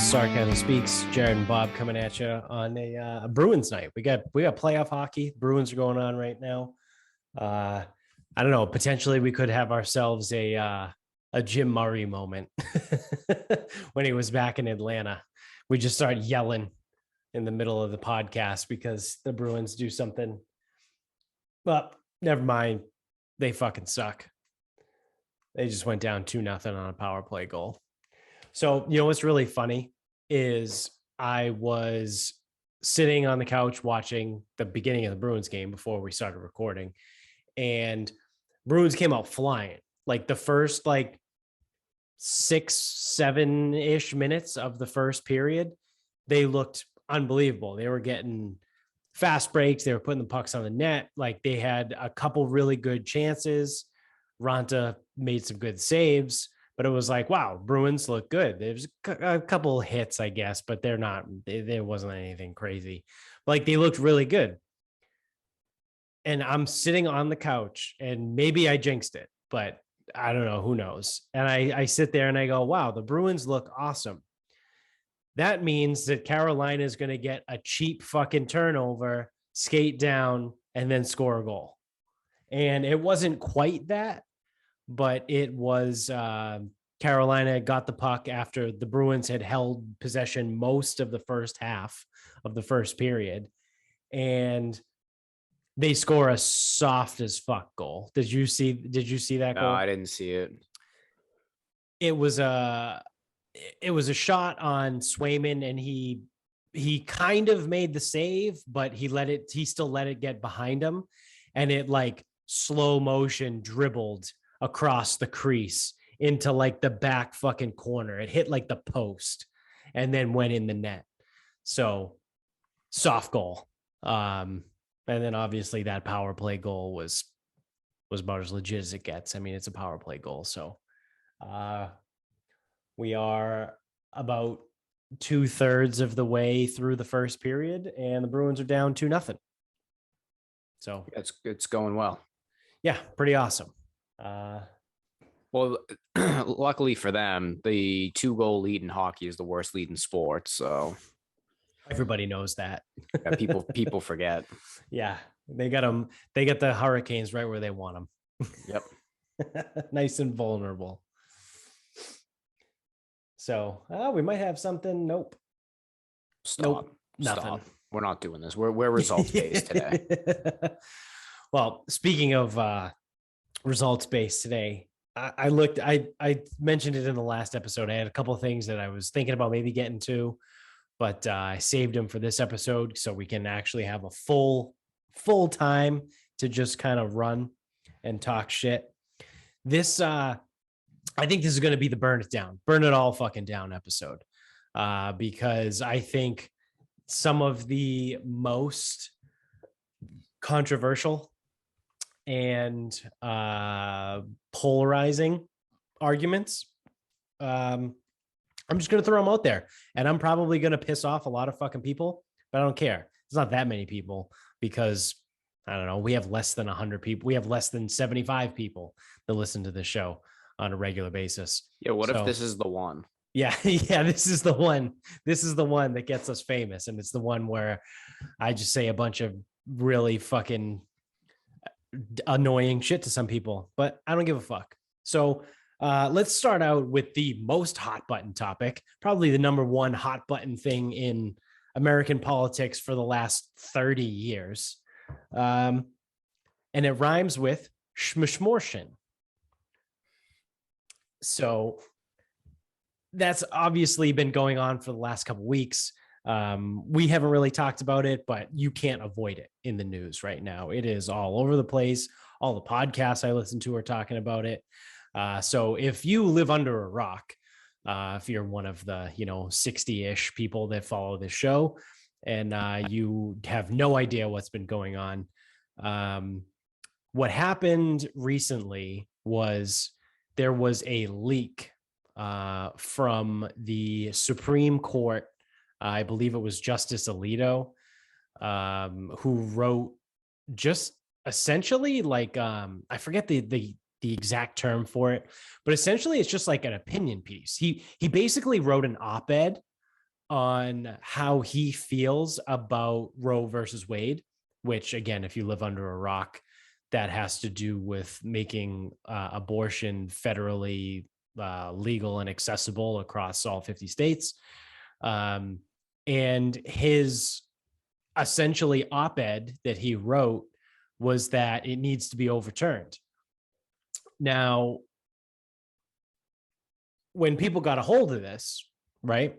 Sarcasm Speaks. Jared and Bob coming at you on a Bruins night. We got playoff hockey. Bruins are going on right now. I don't know. Potentially, we could have ourselves a Jim Murray moment when he was back in Atlanta. We just start yelling in the middle of the podcast because the Bruins do something. Well, never mind. They fucking suck. They just went down 2-0 on a power play goal. So, you know, what's really funny is I was sitting on the couch watching the beginning of the Bruins game before we started recording, and Bruins came out flying. Like the first 6-7-ish minutes of the first period, they looked unbelievable. They were getting fast breaks. They were putting the pucks on the net. Like they had a couple really good chances. Ranta made some good saves. But it was like, wow, Bruins look good. There's a couple hits, I guess, but they're not, there wasn't anything crazy. Like they looked really good. And I'm sitting on the couch and maybe I jinxed it, but I don't know, who knows? And I sit there and I go, wow, the Bruins look awesome. That means that Carolina is going to get a cheap fucking turnover, skate down, and then score a goal. And it wasn't quite that. But it was Carolina got the puck after the Bruins had held possession most of the first half of the first period. And they score a soft as fuck goal. Did you see that goal? No, I didn't see it. It was a shot on Swayman, and he kind of made the save, but he still let it get behind him. And it like slow motion dribbled across the crease into like the back fucking corner. It hit like the post and then went in the net. So soft goal. And then obviously that power play goal was about as legit as it gets. I mean, it's a power play goal. So we are about 2/3 of the way through the first period and the Bruins are down 2-0. So it's going well. Yeah, pretty awesome. Well, luckily for them, the 2-goal lead in hockey is the worst lead in sports. So everybody knows that. Yeah, people forget. Yeah, they got them. They get the Hurricanes right where they want them. Yep. Nice and vulnerable. So we might have something. Nope. Stop. Nothing. Stop. We're not doing this. We're results based today. Well, speaking of results based today, I mentioned it in the last episode. I had a couple of things that I was thinking about maybe getting to, but I saved them for this episode so we can actually have a full time to just kind of run and talk shit. This I think this is going to be the burn it all fucking down episode, because I think some of the most controversial and polarizing arguments, I'm just going to throw them out there, and I'm probably going to piss off a lot of fucking people, but I don't care. It's not that many people because I don't know. We have less than 100 people. We have less than 75 people that listen to this show on a regular basis. Yeah. What if this is the one? Yeah. Yeah. This is the one. This is the one that gets us famous. And it's the one where I just say a bunch of really fucking annoying shit to some people, but I don't give a fuck. So let's start out with the most hot button topic, probably the number one hot button thing in American politics for the last 30 years. And it rhymes with schmishmortion. So that's obviously been going on for the last couple of weeks. We haven't really talked about it, but you can't avoid it in the news right now. It is all over the place. All the podcasts I listen to are talking about it. So if you live under a rock, if you're one of the 60-ish people that follow this show, and you have no idea what's been going on, what happened recently was there was a leak from the Supreme Court. I believe it was Justice Alito, who wrote just essentially like, I forget the exact term for it, but essentially it's just like an opinion piece. He basically wrote an op-ed on how he feels about Roe versus Wade, which, again, if you live under a rock, that has to do with making abortion federally legal and accessible across all 50 states. And his essentially op-ed that he wrote was that it needs to be overturned. Now, when people got a hold of this, right,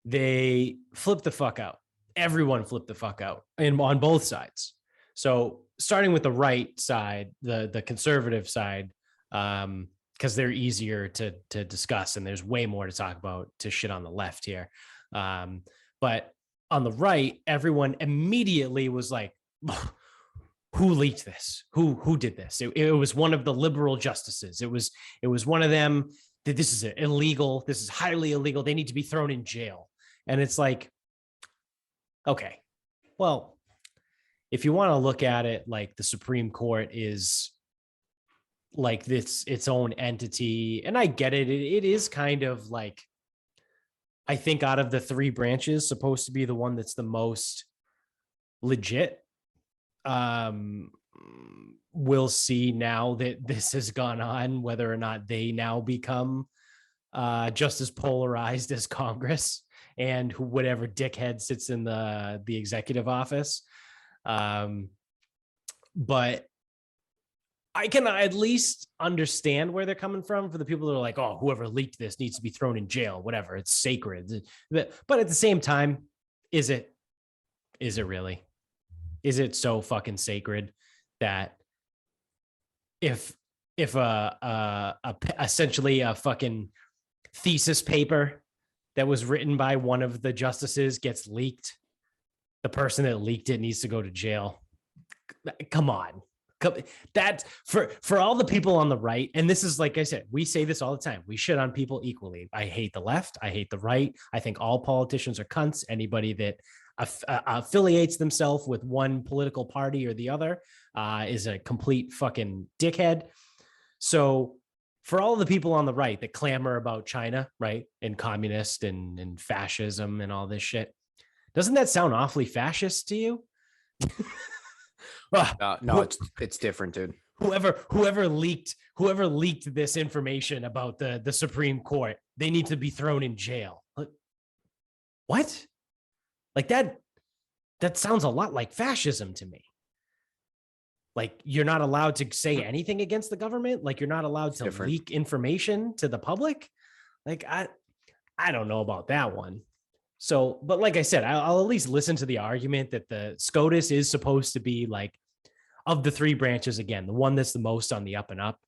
they flipped the fuck out. Everyone flipped the fuck out, and on both sides. So starting with the right side, the conservative side, because they're easier to discuss, and there's way more to talk about to shit on the left here. But on the right, everyone immediately was like, who leaked this? Who did this? It was one of the liberal justices. It was one of them. That this is illegal. This is highly illegal. They need to be thrown in jail. And it's like, okay, well, if you want to look at it like the Supreme Court is like this its own entity, and I get it. It is kind of like, I think out of the three branches, supposed to be the one that's the most legit. We'll see now that this has gone on, whether or not they now become just as polarized as Congress and whatever dickhead sits in the executive office. But I can at least understand where they're coming from for the people that are like, oh, whoever leaked this needs to be thrown in jail, whatever. It's sacred. But at the same time, is it really? Is it so fucking sacred that if essentially a fucking thesis paper that was written by one of the justices gets leaked, the person that leaked it needs to go to jail? Come on. That for all the people on the right, and this is, like I said, we say this all the time, we shit on people equally. I hate the left, I hate the right. I think all politicians are cunts. Anybody that affiliates themselves with one political party or the other is a complete fucking dickhead. So for all the people on the right that clamor about China, right, and communist and fascism and all this shit, doesn't that sound awfully fascist to you? No, it's different, dude. Whoever leaked this information about the Supreme Court, they need to be thrown in jail. What? Like that sounds a lot like fascism to me. Like, you're not allowed to say anything against the government. Like, you're not allowed to leak information to the public. Like, I don't know about that one. So, but like I said, I'll at least listen to the argument that the SCOTUS is supposed to be, like, of the three branches, again, the one that's the most on the up and up.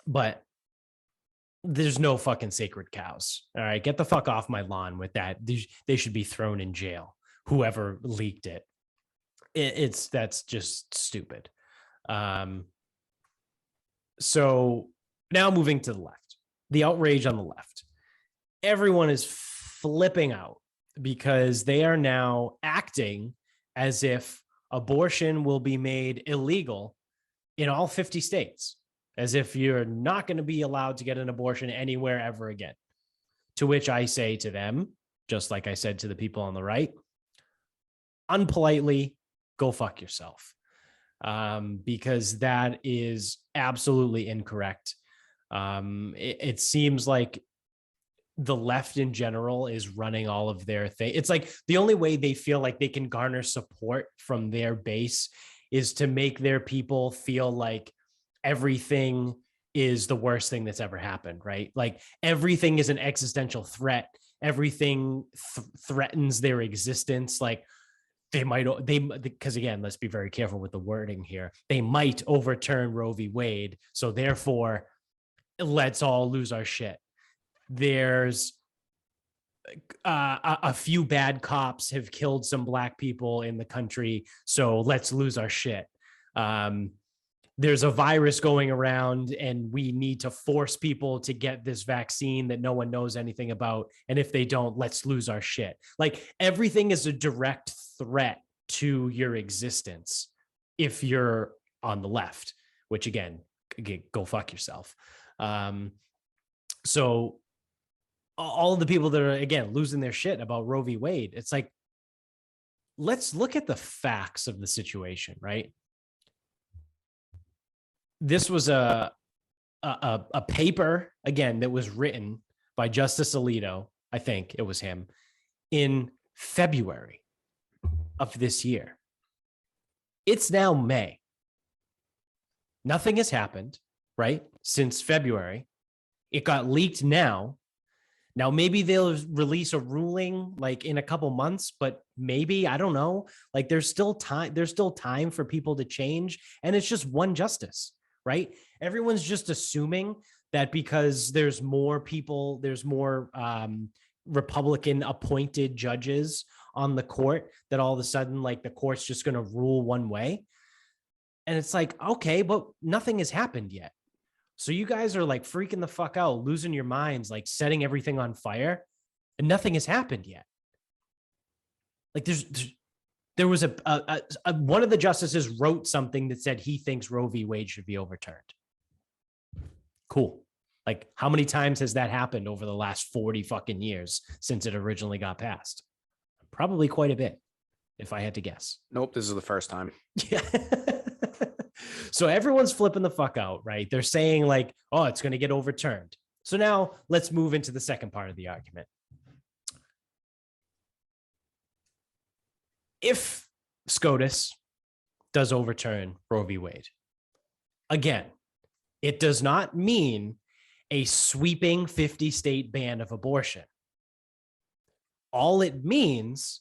But there's no fucking sacred cows. All right, get the fuck off my lawn with that. They should be thrown in jail. Whoever leaked it. That's just stupid. So now moving to the left, the outrage on the left. Everyone is flipping out because they are now acting as if abortion will be made illegal in all 50 states, as if you're not going to be allowed to get an abortion anywhere ever again. To which I say to them, just like I said to the people on the right, unpolitely, go fuck yourself. Because that is absolutely incorrect. It seems like the left in general is running all of their thing. It's like the only way they feel like they can garner support from their base is to make their people feel like everything is the worst thing that's ever happened, right? Like everything is an existential threat. Everything threatens their existence. Like because again, let's be very careful with the wording here. They might overturn Roe v. Wade. So therefore, let's all lose our shit. There's a few bad cops have killed some black people in the country, so let's lose our shit. There's a virus going around and we need to force people to get this vaccine that no one knows anything about. And if they don't, let's lose our shit. Like everything is a direct threat to your existence if you're on the left, which again, go fuck yourself. So all of the people that are, again, losing their shit about Roe v. Wade. It's like, let's look at the facts of the situation, right? This was a paper, again, that was written by Justice Alito. I think it was him in February of this year. It's now May. Nothing has happened, right? Since February. It got leaked now. Now, maybe they'll release a ruling like in a couple months, but maybe, I don't know. Like there's still time for people to change. And it's just one justice, right? Everyone's just assuming that because there's more people, there's more Republican appointed judges on the court, that all of a sudden, like the court's just going to rule one way. And it's like, okay, but nothing has happened yet. So you guys are like freaking the fuck out, losing your minds, like setting everything on fire, and nothing has happened yet. Like there was a one of the justices wrote something that said he thinks Roe v. Wade should be overturned. Cool. Like how many times has that happened over the last 40 fucking years since it originally got passed? Probably quite a bit, if I had to guess. Nope, this is the first time. Yeah. So everyone's flipping the fuck out, right? They're saying like, oh, it's going to get overturned. So now let's move into the second part of the argument. If SCOTUS does overturn Roe v. Wade, again, it does not mean a sweeping 50-state ban of abortion. All it means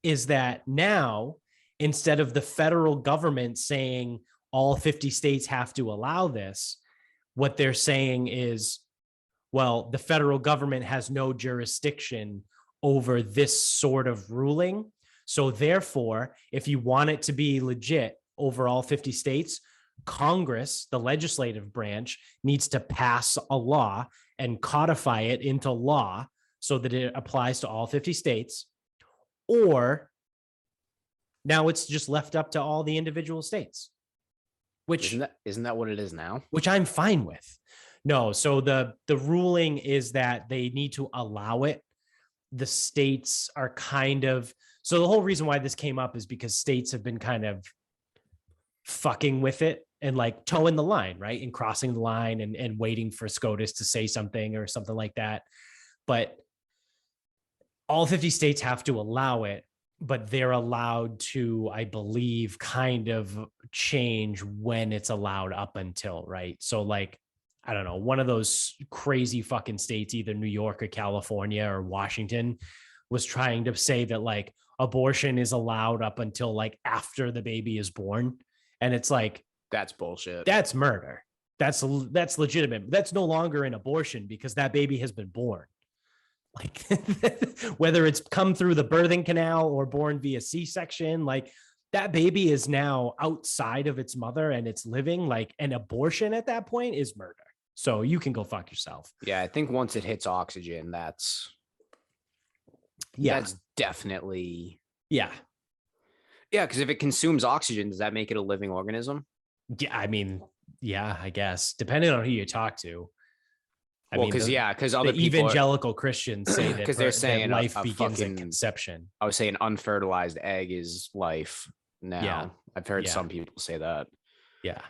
is that now, instead of the federal government saying all 50 states have to allow this, what they're saying is, well, the federal government has no jurisdiction over this sort of ruling. So therefore, if you want it to be legit over all 50 states, Congress, the legislative branch, needs to pass a law and codify it into law so that it applies to all 50 states. Or now it's just left up to all the individual states. Which isn't that what it is now? Which I'm fine with. No, so the ruling is that they need to allow it. The states are kind of, so the whole reason why this came up is because states have been kind of fucking with it and like towing the line, right? And crossing the line and waiting for SCOTUS to say something or something like that. But all 50 states have to allow it, but they're allowed to, I believe, kind of change when it's allowed up until, right? So like, I don't know, one of those crazy fucking states, either New York or California or Washington, was trying to say that like abortion is allowed up until like after the baby is born. And it's like, that's bullshit. That's murder. That's legitimate. That's no longer an abortion because that baby has been born. Like whether it's come through the birthing canal or born via C-section, like that baby is now outside of its mother and it's living. Like an abortion at that point is murder. So you can go fuck yourself. Yeah, I think once it hits oxygen, that's definitely yeah. Because if it consumes oxygen, does that make it a living organism? Yeah, I mean, yeah, I guess depending on who you talk to. Because other people evangelical Christians say that because they're saying that life begins at conception. I would say an unfertilized egg is life. Now, yeah. I've heard some people say that. Yeah.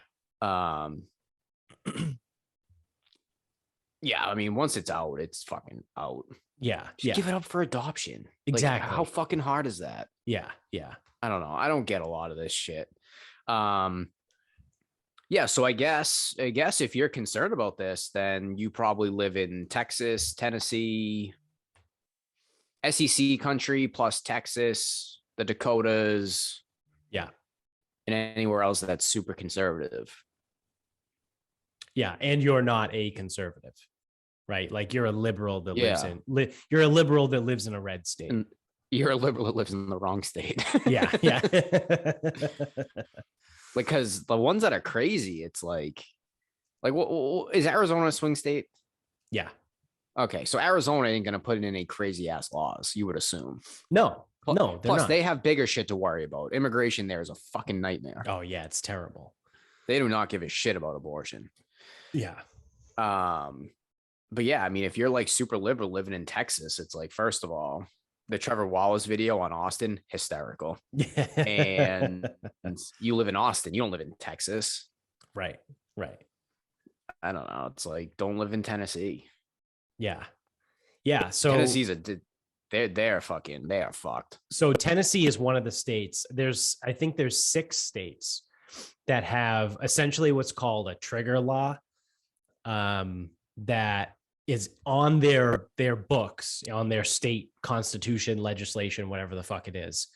Yeah, I mean, once it's out, it's fucking out. Yeah. Just give it up for adoption. Exactly. Like, how fucking hard is that? Yeah. Yeah. I don't know. I don't get a lot of this shit. Yeah, so I guess if you're concerned about this, then you probably live in Texas, Tennessee, SEC country plus Texas, the Dakotas. Yeah. And anywhere else that's super conservative. Yeah, and you're not a conservative, right? Like you're a liberal that you're a liberal that lives in a red state. And you're a liberal that lives in the wrong state. Yeah. Because the ones that are crazy, it's like what is Arizona a swing state? Yeah. Okay, so Arizona ain't gonna put in any crazy ass laws, you would assume. No. Plus, they have bigger shit to worry about. Immigration there is a fucking nightmare. Oh yeah, it's terrible. They do not give a shit about abortion. Yeah. But yeah, I mean, if you're like super liberal living in Texas, it's like, first of all, the Trevor Wallace video on Austin, hysterical. Yeah. And you live in Austin, you don't live in Texas. Right. Right. I don't know. It's like, don't live in Tennessee. Yeah. Yeah. So Tennessee's they are fucked. so Tennessee is one of the states. I think there's 6 states that have essentially what's called a trigger law, that is on their books, on their state constitution, legislation, whatever the fuck it is,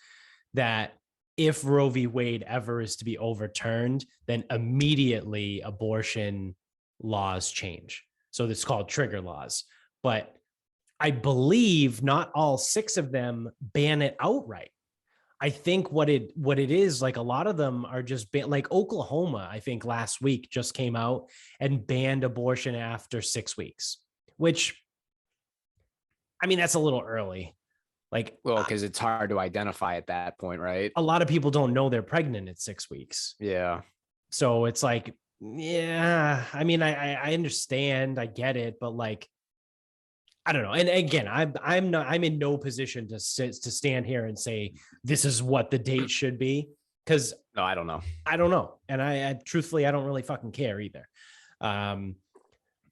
that if Roe v. Wade ever is to be overturned, then immediately abortion laws change. So it's called trigger laws. But I believe not all 6 of them ban it outright. I think what it is, like, a lot of them are just like Oklahoma, I think last week just came out and banned abortion after 6 weeks, which, I mean, that's a little early. Like, Well, because it's hard to identify at that point, right? a lot of people don't know they're pregnant at 6 weeks. Yeah. So it's like, yeah, I mean, I understand, I get it, but like, I don't know. And again, I'm in no position to stand here and say this is what the date should be, because No, I don't know. I don't know. And I truthfully, I don't really fucking care either.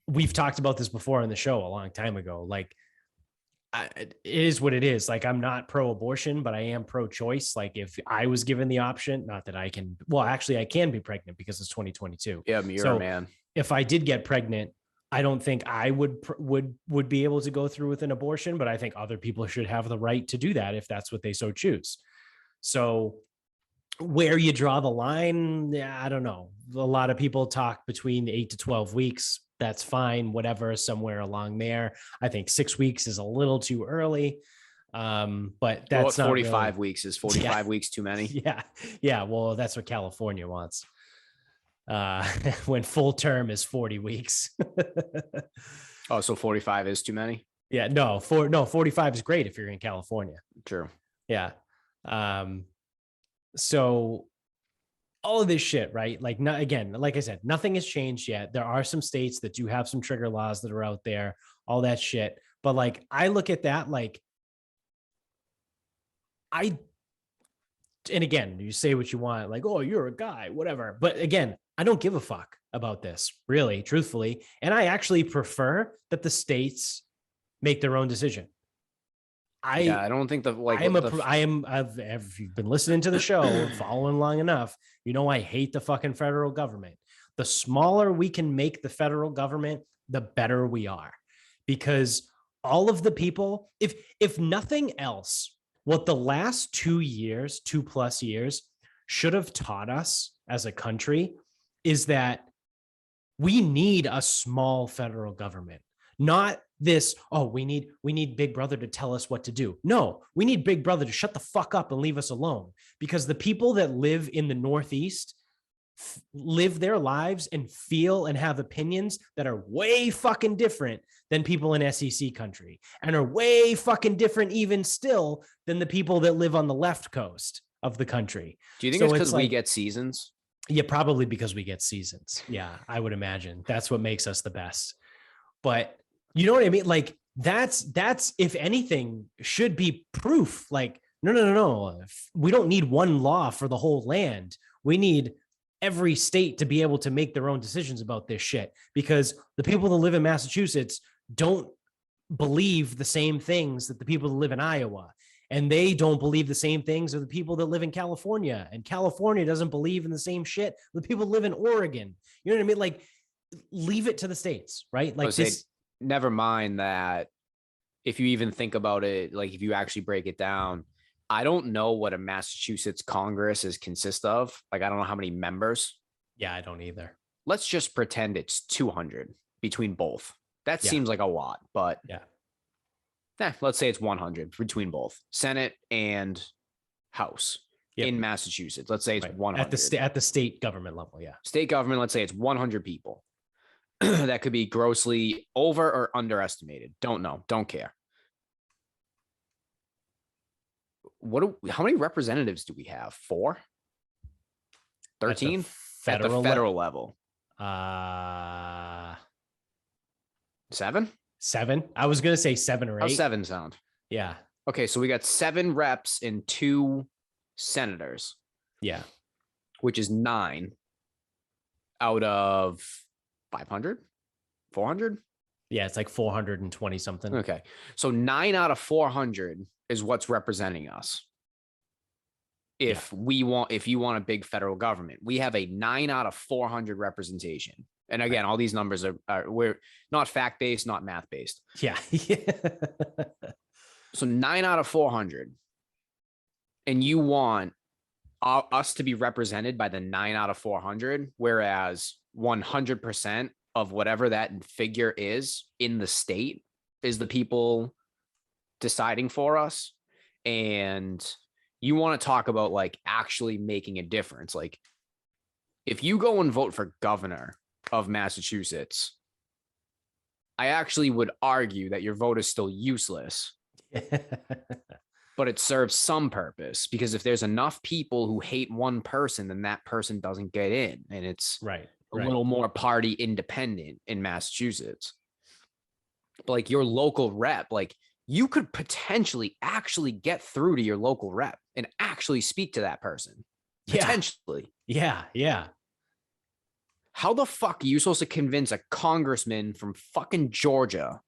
We've talked about this before on the show a long time ago. Like, it is what it is. Like, I'm not pro-abortion, but I am pro-choice. Like, if I was given the option, not that I can, well, actually I can be pregnant because it's 2022. Yeah, you're So a man. if I did get pregnant, I don't think I would be able to go through with an abortion, but I think other people should have the right to do that if that's what they so choose. So where you draw the line, I don't know. A lot of people talk between 8 to 12 weeks. That's fine, whatever, somewhere along there. I think 6 weeks is a little too early. But that's not 45 really, weeks. Is 45 weeks too many? Yeah. Yeah. Well, that's what California wants. When full term is 40 weeks. Oh, so 45 is too many? Yeah, no, 45 is great if you're in California. True. Yeah. So all of this shit, right? Like, not, again, like I said, nothing has changed yet. There are some states that do have some trigger laws that are out there, all that shit. But like, I look at that, like, and again, you say what you want, like, oh, you're a guy, whatever. But again, I don't give a fuck about this, really, truthfully. And I actually prefer that the states make their own decision. I don't think if you've been listening to the show, following long enough, you know I hate the fucking federal government. The smaller we can make the federal government, the better we are. Because all of the people, if nothing else, what the last 2+ years should have taught us as a country is that we need a small federal government. Not this, oh, we need Big Brother to tell us what to do. No, we need Big Brother to shut the fuck up and leave us alone, because the people that live in the Northeast live their lives and feel and have opinions that are way fucking different than people in SEC country, and are way fucking different even still than the people that live on the left coast of the country. Do you think it's because we get seasons? Yeah, probably because we get seasons. Yeah, I would imagine that's what makes us the best. But you know what I mean? Like, that's if anything should be proof. Like, no. We don't need one law for the whole land. We need every state to be able to make their own decisions about this shit, because the people that live in Massachusetts don't believe the same things that the people that live in Iowa, and they don't believe the same things as the people that live in California, and California doesn't believe in the same shit the people that live in Oregon. You know what I mean? Like, leave it to the states, right? Like, this. Never mind that. If you even think about it, like, if you actually break it down, I don't know what a Massachusetts Congress consists of. Like, I don't know how many members. Yeah, I don't either. Let's just pretend it's 200 between both. That seems like a lot, but let's say it's 100 between both Senate and House in Massachusetts. Let's say it's 100 at the state government level. Yeah, state government. Let's say it's 100 people. That could be grossly over or underestimated. Don't know. Don't care. How many representatives do we have? 4? 13? At the federal level. 7? 7. I was going to say 7 or 8. How's 7 sound? Yeah. Okay, so we got 7 reps and 2 senators. Yeah. Which is 9 out of 500, 400. Yeah, it's like 420 something. Okay, so 9 out of 400 is what's representing us. If you want a big federal government, we have a 9 out of 400 representation. And again, all these numbers are we're not fact-based, not math-based. Yeah. So 9 out of 400. And you want us to be represented by the 9 out of 400, whereas 100% of whatever that figure is in the state is the people deciding for us. And you want to talk about like actually making a difference. Like if you go and vote for governor of Massachusetts, I actually would argue that your vote is still useless. But it serves some purpose, because if there's enough people who hate one person, then that person doesn't get in. And it's right. a little more party independent in Massachusetts. But like your local rep, like you could potentially actually get through to your local rep and actually speak to that person. Potentially. Yeah. Yeah. How the fuck are you supposed to convince a congressman from fucking Georgia?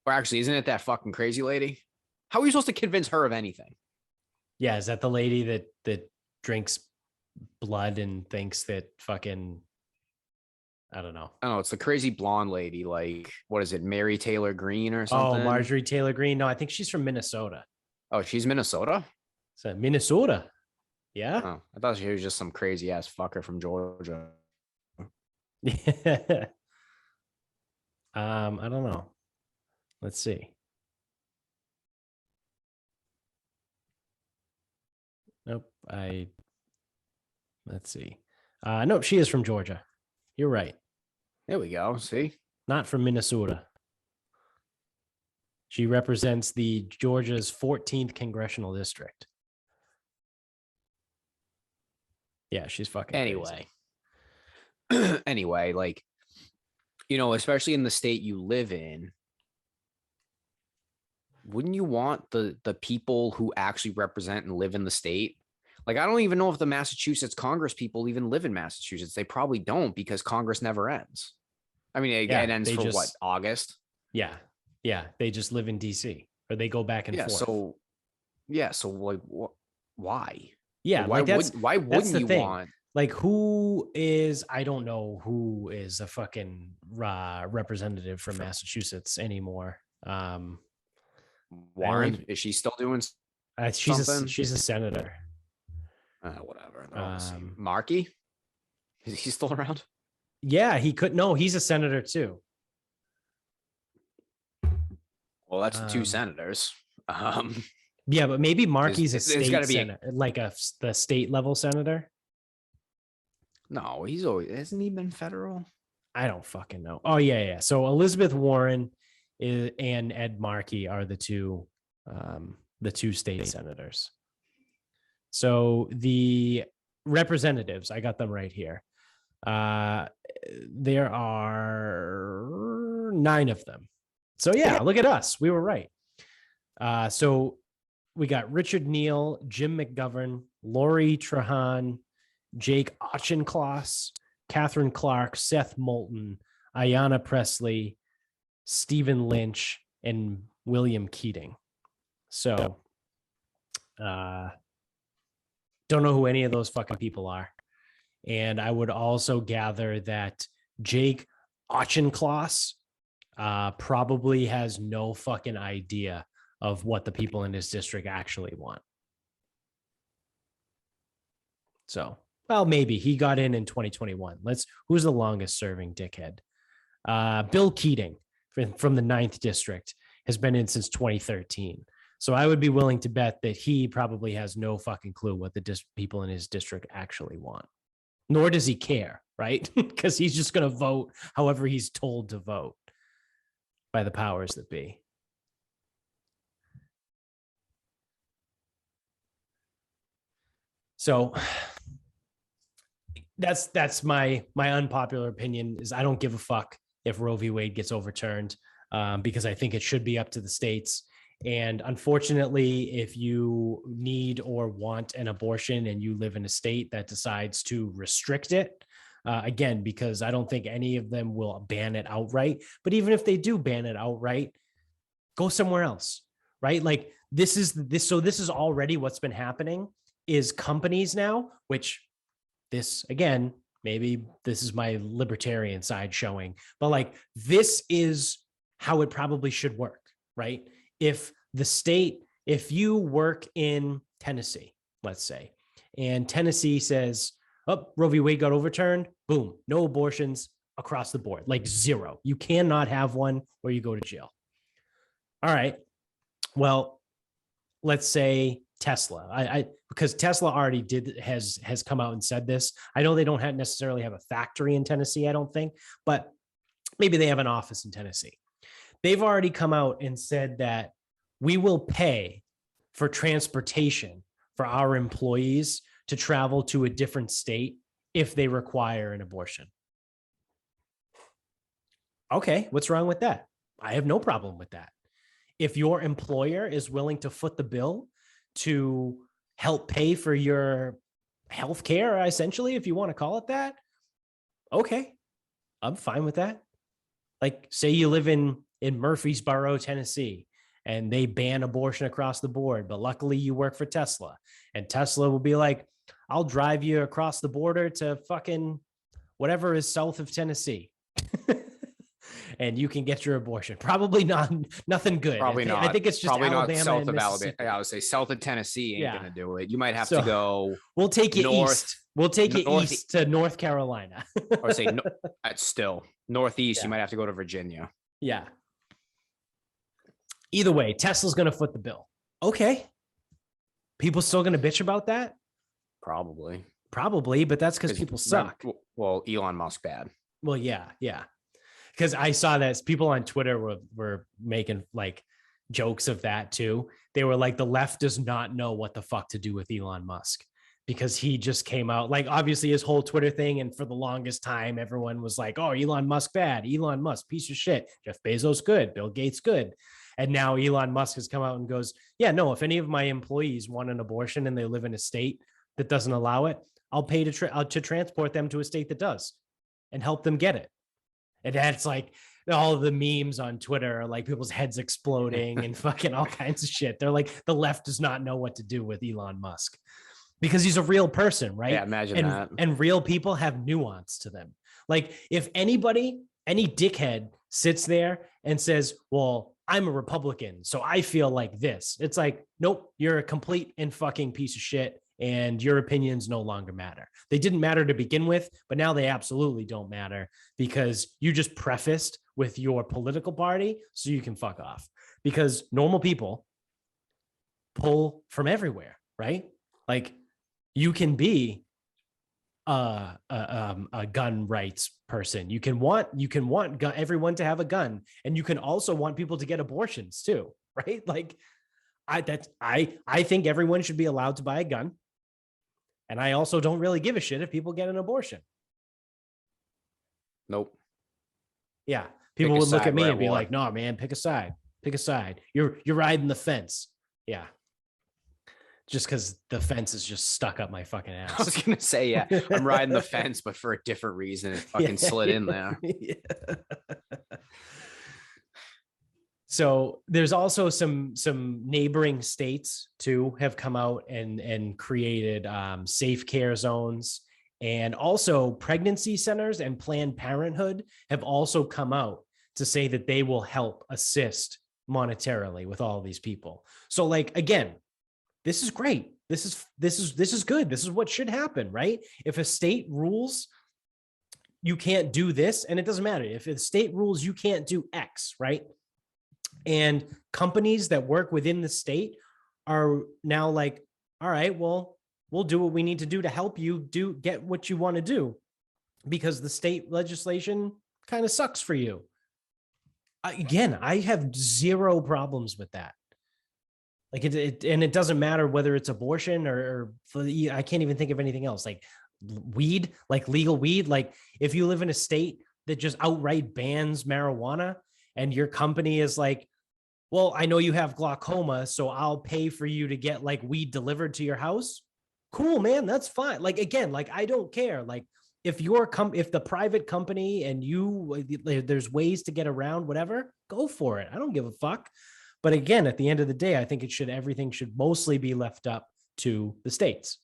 Or actually, isn't it that fucking crazy lady? How are you supposed to convince her of anything? Yeah, is that the lady that drinks blood and thinks that fucking, I don't know. Oh, it's the crazy blonde lady. Like, what is it? Mary Taylor Greene or something? Oh, Marjorie Taylor Greene. No, I think she's from Minnesota. Oh, she's Minnesota? So Minnesota. Yeah. Oh, I thought she was just some crazy ass fucker from Georgia. Yeah. I don't know. Let's see. Nope. Let's see. Nope, she is from Georgia. You're right. There we go. See? Not from Minnesota. She represents the Georgia's 14th congressional district. Yeah, she's fucking anyway. Crazy. Anyway, like, you know, especially in the state you live in, wouldn't you want the people who actually represent and live in the state? Like, I don't even know if the Massachusetts Congress people even live in Massachusetts. They probably don't, because Congress never ends. I mean, it ends for what, August? Yeah. Yeah. They just live in DC, or they go back and forth. So like, why? Yeah. Why why wouldn't you want? Like, I don't know who is a fucking representative from Massachusetts anymore. Warren, is she still doing something? She's a senator. Whatever. Markey, is he still around? Yeah, he's a senator too. Well, that's 2 senators. Yeah, but maybe Markey's a state senator, like the state level senator. No, hasn't he been federal? I don't fucking know. Oh yeah. So Elizabeth Warren and Ed Markey are the two state senators. So the representatives, I got them right here. There are 9 of them. So yeah, look at us. We were right. So we got Richard Neal, Jim McGovern, Lori Trahan, Jake Auchincloss, Catherine Clark, Seth Moulton, Ayanna Presley, Stephen Lynch, and William Keating. So, don't know who any of those fucking people are. And I would also gather that Jake Auchincloss probably has no fucking idea of what the people in his district actually want. So, well, maybe he got in 2021. Who's the longest serving dickhead? Bill Keating from the 9th district has been in since 2013. So I would be willing to bet that he probably has no fucking clue what the people in his district actually want. Nor does he care, right? Because he's just going to vote however he's told to vote by the powers that be. So that's my unpopular opinion is I don't give a fuck if Roe v. Wade gets overturned, because I think it should be up to the states. And unfortunately, if you need or want an abortion and you live in a state that decides to restrict it, again, because I don't think any of them will ban it outright. But even if they do ban it outright, go somewhere else, right? Like this is already what's been happening is companies now, which this again, maybe this is my libertarian side showing, but like this is how it probably should work, right? If you work in Tennessee, let's say, and Tennessee says, oh, Roe v. Wade got overturned, boom, no abortions across the board, like zero. You cannot have one or you go to jail. All right. Well, let's say Tesla, because Tesla already has come out and said this. I know they don't necessarily have a factory in Tennessee, I don't think, but maybe they have an office in Tennessee. They've already come out and said that we will pay for transportation for our employees to travel to a different state if they require an abortion. Okay, what's wrong with that? I have no problem with that. If your employer is willing to foot the bill to help pay for your health care, essentially, if you want to call it that, okay, I'm fine with that. Like, say you live in Murfreesboro, Tennessee, and they ban abortion across the board, but luckily you work for Tesla, and Tesla will be like, I'll drive you across the border to fucking whatever is south of Tennessee. And you can get your abortion. Probably nothing good. Probably not. I think it's just probably Alabama not south and of Alabama. Mississippi. I would say south of Tennessee ain't Yeah. gonna do it. You might have So, to go. We'll take you north- east. We'll take you north- east to North Carolina. or say that's still northeast. Yeah. You might have to go to Virginia. Yeah. Either way, Tesla's going to foot the bill. Okay. People still going to bitch about that? Probably. Probably, but that's because people suck. Well, Elon Musk bad. Well, yeah. Because I saw that people on Twitter were making like jokes of that too. They were like, the left does not know what the fuck to do with Elon Musk because he just came out, like obviously his whole Twitter thing. And for the longest time, everyone was like, oh, Elon Musk bad, Elon Musk, piece of shit, Jeff Bezos good, Bill Gates good. And now Elon Musk has come out and goes, yeah, no, if any of my employees want an abortion and they live in a state that doesn't allow it, I'll pay to transport them to a state that does and help them get it. And that's like all the memes on Twitter are like people's heads exploding and fucking all kinds of shit. They're like, the left does not know what to do with Elon Musk because he's a real person, right? Yeah, imagine that. And real people have nuance to them. Like if any dickhead sits there and says, well, I'm a Republican, so I feel like this. It's like, nope, you're a complete and fucking piece of shit. And your opinions no longer matter. They didn't matter to begin with, but now they absolutely don't matter because you just prefaced with your political party so you can fuck off. Because normal people pull from everywhere, right? Like you can be a gun rights person. You can want everyone to have a gun, and you can also want people to get abortions too, right? Like I think everyone should be allowed to buy a gun. And I also don't really give a shit if people get an abortion. Nope. Yeah. People would look at me and be war. like, no, man, pick a side. Pick a side. You're riding the fence. Yeah. Just because the fence is just stuck up my fucking ass. I was gonna say, yeah, I'm riding the fence, but for a different reason. It fucking slid in there. Yeah. So there's also some neighboring states too have come out and created safe care zones, and also pregnancy centers and Planned Parenthood have also come out to say that they will help assist monetarily with all of these people. So like, again, this is great. This is good. This is what should happen, right? If a state rules you can't do this, and it doesn't matter if the state rules you can't do X, right? And companies that work within the state are now like, all right, well, we'll do what we need to do to help you get what you want to do because the state legislation kind of sucks for you. Again, I have zero problems with that. Like and it doesn't matter whether it's abortion or I can't even think of anything else. Like weed, like legal weed. Like if you live in a state that just outright bans marijuana, and your company is like, well, I know you have glaucoma, so I'll pay for you to get like weed delivered to your house. Cool, man. That's fine. Like, again, like, I don't care. Like, if if the private company and there's ways to get around whatever, go for it. I don't give a fuck. But again, at the end of the day, I think everything should mostly be left up to the states.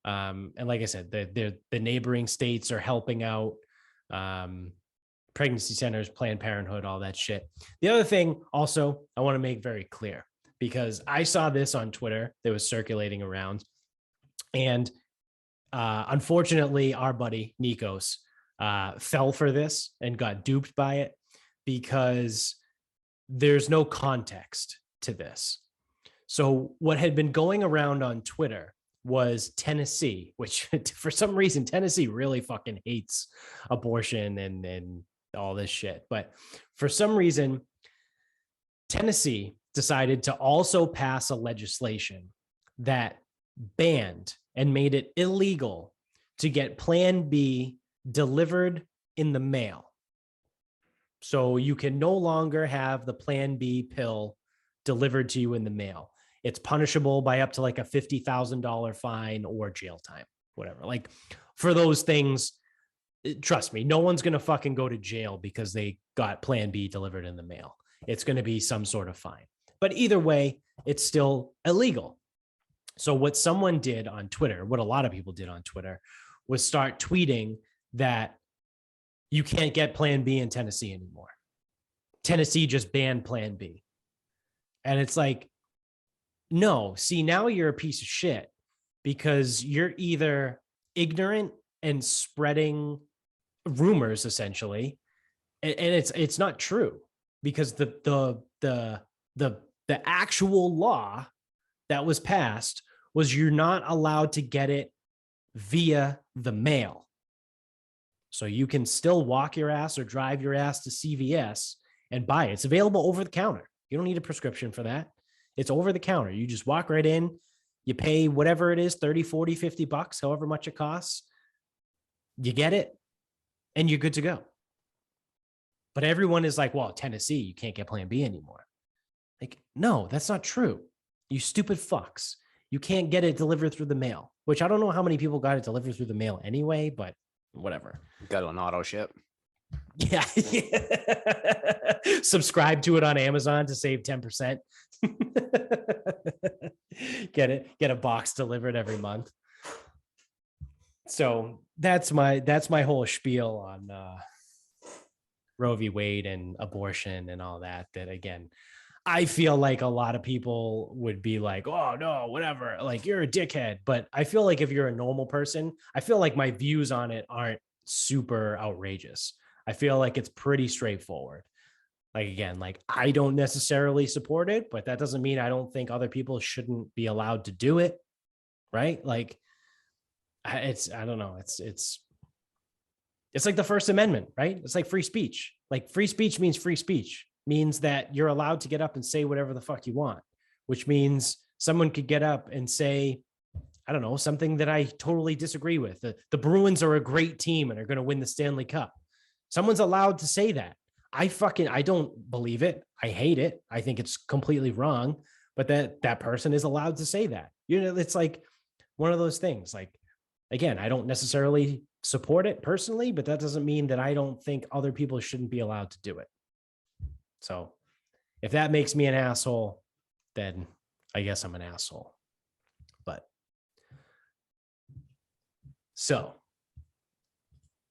And like I said, the neighboring states are helping out. Pregnancy centers, Planned Parenthood, all that shit. The other thing also I want to make very clear, because I saw this on Twitter that was circulating around, and unfortunately our buddy Nikos fell for this and got duped by it, because there's no context to this. So what had been going around on Twitter was Tennessee, which for some reason Tennessee really fucking hates abortion and all this shit. But for some reason, Tennessee decided to also pass a legislation that banned and made it illegal to get Plan B delivered in the mail. So you can no longer have the Plan B pill delivered to you in the mail. It's punishable by up to like a $50,000 fine or jail time, whatever. Like, for those things, trust me, no one's going to fucking go to jail because they got Plan B delivered in the mail. It's going to be some sort of fine. But either way, it's still illegal. So what someone did on Twitter, what a lot of people did on Twitter, was start tweeting that you can't get Plan B in Tennessee anymore. Tennessee just banned Plan B. And it's like, no, see, now you're a piece of shit, because you're either ignorant and spreading rumors essentially, and it's not true, because the actual law that was passed was you're not allowed to get it via the mail. So you can still walk your ass or drive your ass to CVS and buy it. It's available over the counter. You don't need a prescription for that. It's over the counter. You just walk right in, you pay whatever it is, 30, 40, 50 bucks, however much it costs. You get it and you're good to go. But everyone is like, well, Tennessee, you can't get Plan B anymore. Like, no, that's not true. You stupid fucks. You can't get it delivered through the mail, which I don't know how many people got it delivered through the mail anyway, but whatever. Got an auto ship. Yeah. Subscribe to it on Amazon to save 10%. Get a box delivered every month. So that's my whole spiel on Roe v. Wade and abortion and all that. That, again, I feel like a lot of people would be like, oh no, whatever, like, you're a dickhead. But I feel like if you're a normal person, I feel like my views on it aren't super outrageous. I feel like it's pretty straightforward. Like, again, like, I don't necessarily support it, but that doesn't mean I don't think other people shouldn't be allowed to do it. Right? Like, I don't know. It's like the First Amendment, right? It's like free speech. Like, free speech means free speech, means that you're allowed to get up and say whatever the fuck you want, which means someone could get up and say, I don't know, something that I totally disagree with. The Bruins are a great team and are going to win the Stanley Cup. Someone's allowed to say that. I don't believe it. I hate it. I think it's completely wrong, but that person is allowed to say that. You know, it's like one of those things. Like, again, I don't necessarily support it personally, but that doesn't mean that I don't think other people shouldn't be allowed to do it. So if that makes me an asshole, then I guess I'm an asshole. But so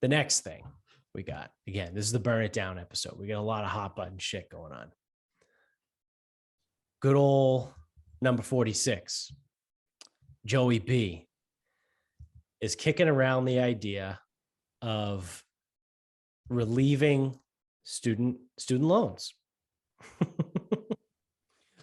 the next thing we got, again, this is the burn it down episode. We got a lot of hot button shit going on. Good old number 46, Joey B, is kicking around the idea of relieving student loans.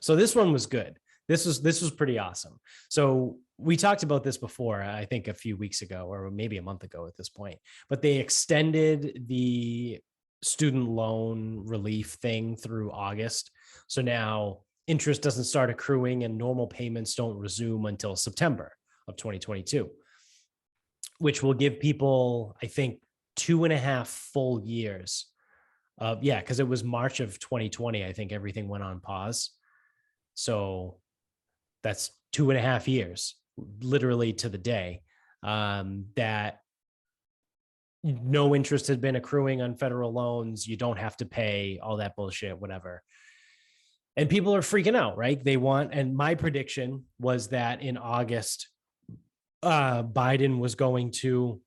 So this one was good. This was pretty awesome. So we talked about this before, I think a few weeks ago, or maybe a month ago at this point, but they extended the student loan relief thing through August. So now interest doesn't start accruing and normal payments don't resume until September of 2022, which will give people, I think, 2.5 full years of, yeah, because it was March of 2020. I think everything went on pause. So that's 2.5 years, literally to the day, that no interest had been accruing on federal loans. You don't have to pay all that bullshit, whatever. And people are freaking out, right? They want, and my prediction was that in August, Biden was going to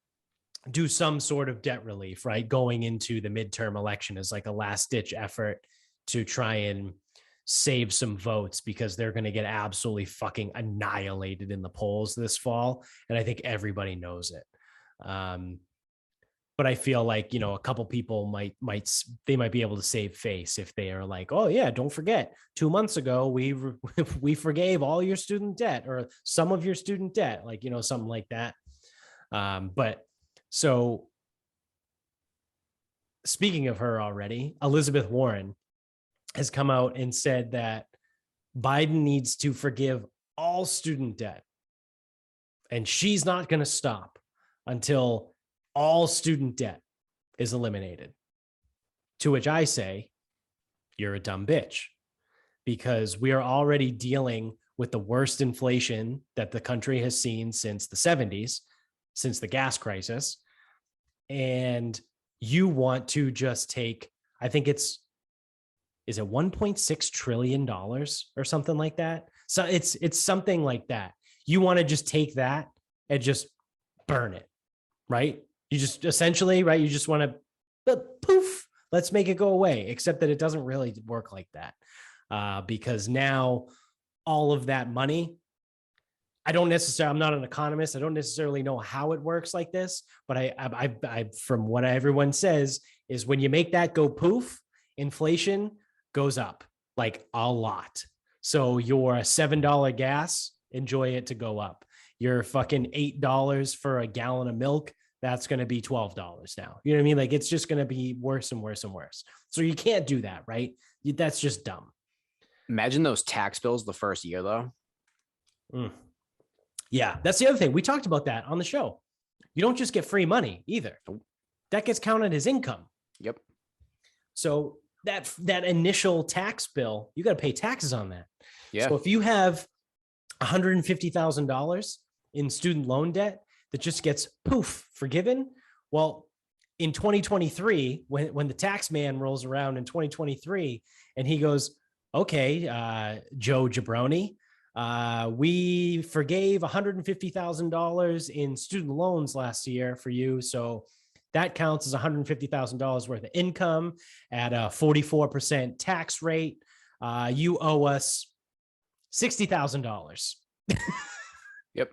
do some sort of debt relief, right? Going into the midterm election as like a last ditch effort to try and save some votes, because they're going to get absolutely fucking annihilated in the polls this fall. And I think everybody knows it. But I feel like, you know, a couple people might be able to save face if they are like, oh yeah, don't forget 2 months ago, we forgave all your student debt or some of your student debt, like, you know, something like that. But so speaking of her already, Elizabeth Warren has come out and said that Biden needs to forgive all student debt. And she's not going to stop until all student debt is eliminated. To which I say, you're a dumb bitch, because we are already dealing with the worst inflation that the country has seen since the 70s, since the gas crisis. And you want to just take, I think is it $1.6 trillion or something like that? So it's something like that. You want to just take that and just burn it, right? You just essentially, right? You just want to poof, let's make it go away, except that it doesn't really work like that, because now all of that money, I'm not an economist. I don't necessarily know how it works like this, but I from what everyone says is when you make that go poof, inflation goes up like a lot. So your $7 gas, enjoy it to go up. Your fucking $8 for a gallon of milk, that's going to be $12 now. You know what I mean? Like, it's just going to be worse and worse and worse. So you can't do that, right? That's just dumb. Imagine those tax bills the first year, though. Yeah, that's the other thing. We talked about that on the show. You don't just get free money either. That gets counted as income. Yep. So that initial tax bill, you got to pay taxes on that. Yeah. So if you have $150,000 in student loan debt that just gets poof forgiven, well, in 2023, when the tax man rolls around in 2023 and he goes, okay, Joe Jabroni, we forgave $150,000 in student loans last year for you. So that counts as $150,000 worth of income at a 44% tax rate. You owe us $60,000. Yep.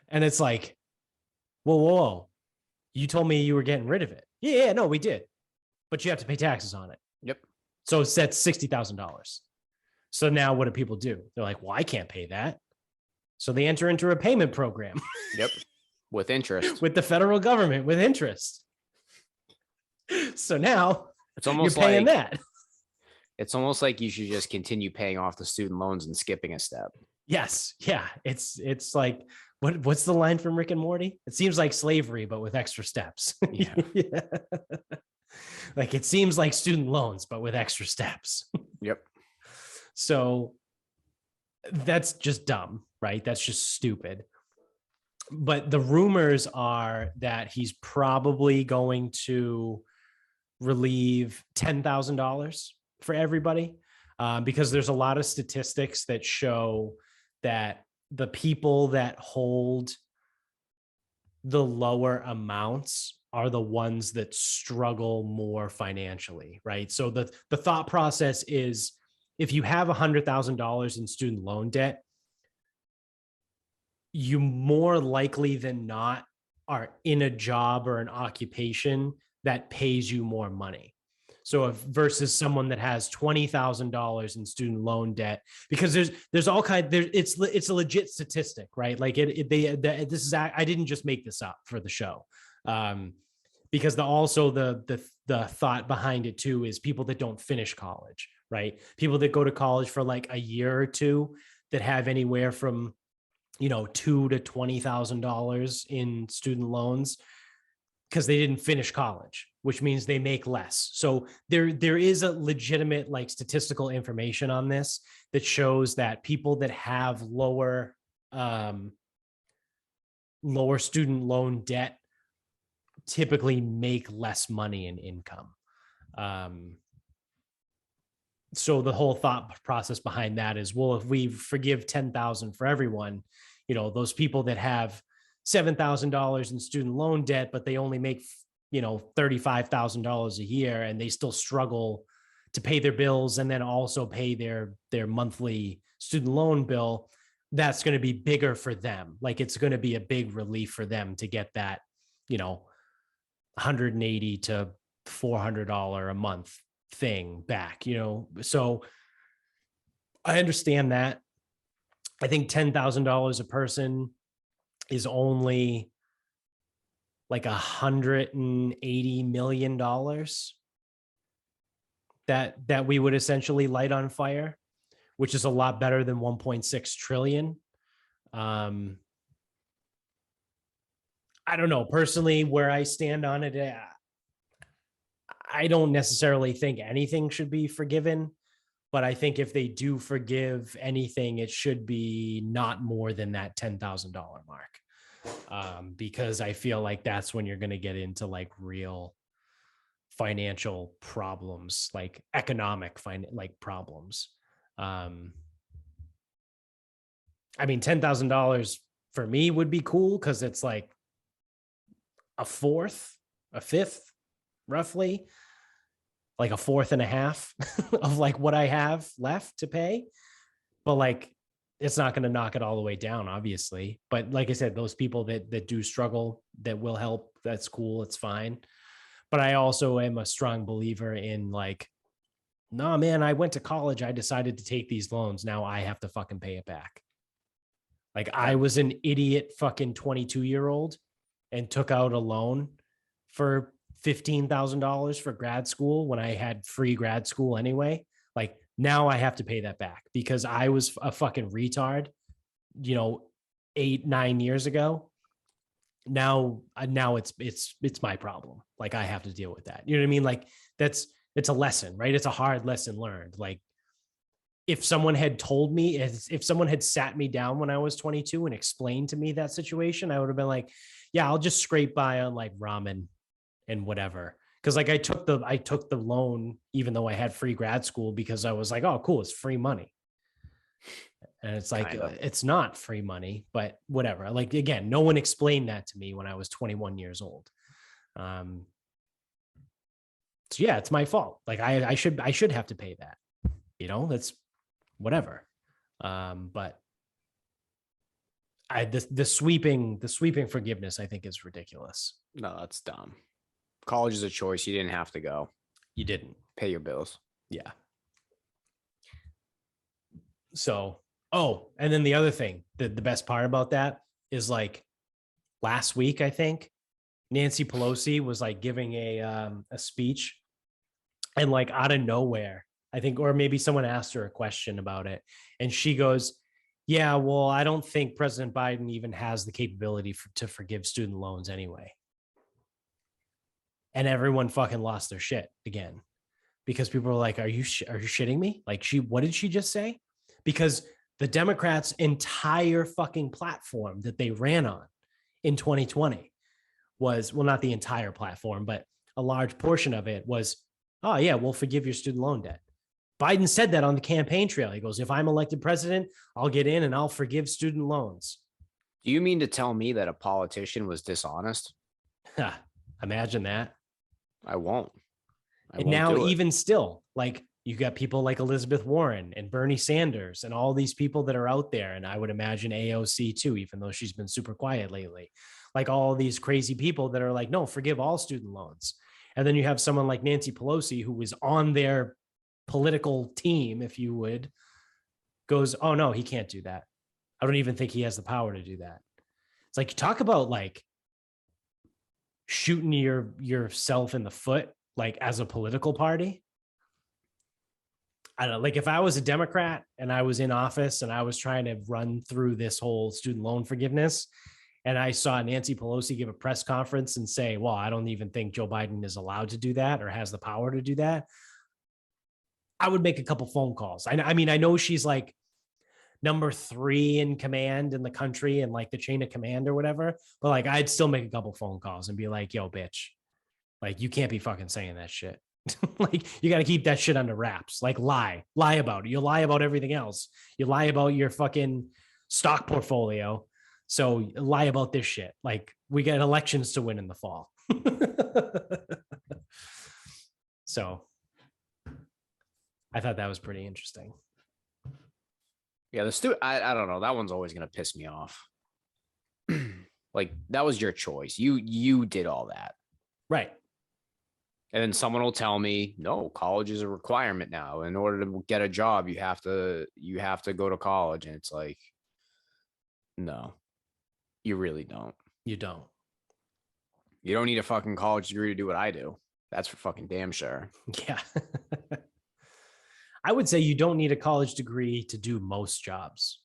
And it's like, whoa. You told me you were getting rid of it. Yeah, no, we did. But you have to pay taxes on it. Yep. So it's at $60,000. So now what do people do? They're like, well, I can't pay that. So they enter into a payment program. Yep. With interest. With the federal government, with interest. So now it's almost you're paying like that. It's almost like you should just continue paying off the student loans and skipping a step. Yes. Yeah. It's like, what's the line from Rick and Morty? It seems like slavery, but with extra steps. Yeah. Yeah. Like, it seems like student loans, but with extra steps. Yep. So that's just dumb, right? That's just stupid. But the rumors are that he's probably going to relieve $10,000 for everybody, because there's a lot of statistics that show that the people that hold the lower amounts are the ones that struggle more financially, right? So the thought process is, if you have $100,000 in student loan debt, you more likely than not are in a job or an occupation that pays you more money. So versus someone that has $20,000 in student loan debt, because there's all kind, it's a legit statistic, right? Like this is, I didn't just make this up for the show. Because the thought behind it too is people that don't finish college, right? People that go to college for like a year or two that have anywhere from, $2,000 to $20,000 in student loans. because they didn't finish college, which means they make less. So there is a legitimate like statistical information on this that shows that people that have lower student loan debt typically make less money in income. So the whole thought process behind that is, well, if we forgive 10,000 for everyone, those people that have $7,000 in student loan debt, but they only make, $35,000 a year, and they still struggle to pay their bills and then also pay their monthly student loan bill, that's going to be bigger for them. Like, it's going to be a big relief for them to get that, $180 to $400 a month thing back, so I understand that. I think $10,000 a person is only like $180 million that we would essentially light on fire, which is a lot better than 1.6 trillion. I don't know personally where I stand on it. I don't necessarily think anything should be forgiven, but I think if they do forgive anything, it should be not more than that $10,000 mark, because I feel like that's when you're going to get into like real financial problems, like economic problems. I mean, $10,000 for me would be cool because it's like a fifth, roughly, like a fourth and a half of like what I have left to pay. But like, it's not going to knock it all the way down, obviously. But like I said, those people that do struggle, that will help, that's cool. It's fine. But I also am a strong believer in like, no, man, I went to college. I decided to take these loans. Now I have to fucking pay it back. Like, I was an idiot fucking 22-year-old and took out a loan for $15,000 for grad school when I had free grad school anyway. Like, now I have to pay that back because I was a fucking retard, 8-9 years ago. Now it's my problem. Like, I have to deal with that. You know what I mean? Like, it's a lesson, right? It's a hard lesson learned. Like, if someone had told me, if someone had sat me down when I was 22 and explained to me that situation, I would have been like, yeah, I'll just scrape by on like ramen and whatever. Cause like I took the loan, even though I had free grad school, because I was like, oh, cool, it's free money. And it's like, it's not free money, but whatever. Like, again, no one explained that to me when I was 21 years old. So yeah, it's my fault. Like, I should have to pay that, that's whatever. But the sweeping forgiveness, I think, is ridiculous. No, that's dumb. College is a choice. You didn't have to go. You didn't pay your bills. Yeah. So, and then the other thing, the best part about that is like last week, I think Nancy Pelosi was like giving a speech, and like out of nowhere, I think, or maybe someone asked her a question about it, and she goes, yeah, well, I don't think President Biden even has the capability to forgive student loans anyway. And everyone fucking lost their shit again, because people were like, are you shitting me? Like, what did she just say? Because the Democrats' entire fucking platform that they ran on in 2020 was, well, not the entire platform, but a large portion of it was, oh yeah, we'll forgive your student loan debt. Biden said that on the campaign trail. He goes, if I'm elected president, I'll get in and I'll forgive student loans. Do you mean to tell me that a politician was dishonest? Imagine that. I won't. And now, even still, like, you got people like Elizabeth Warren and Bernie Sanders and all these people that are out there. And I would imagine AOC too, even though she's been super quiet lately. Like, all these crazy people that are like, no, forgive all student loans. And then you have someone like Nancy Pelosi, who was on their political team, if you would, goes, oh no, he can't do that. I don't even think he has the power to do that. It's like, talk about like shooting yourself in the foot, like, as a political party. I don't know, like, if I was a Democrat and I was in office and I was trying to run through this whole student loan forgiveness, and I saw Nancy Pelosi give a press conference and say, well, I don't even think Joe Biden is allowed to do that or has the power to do that, I would make a couple phone calls. I mean, I know she's like number 3 in command in the country and like the chain of command or whatever, but like I'd still make a couple phone calls and be like, yo, bitch, like you can't be fucking saying that shit. Like you got to keep that shit under wraps. Like lie about it. You lie about everything else. You lie about your fucking stock portfolio. So lie about this shit. Like we got elections to win in the fall. So I thought that was pretty interesting. Yeah, I don't know. That one's always gonna piss me off. Like that was your choice. You did all that. Right. And then someone will tell me, no, college is a requirement now. In order to get a job, you have to go to college. And it's like, no, you really don't. You don't. You don't need a fucking college degree to do what I do. That's for fucking damn sure. Yeah. I would say you don't need a college degree to do most jobs.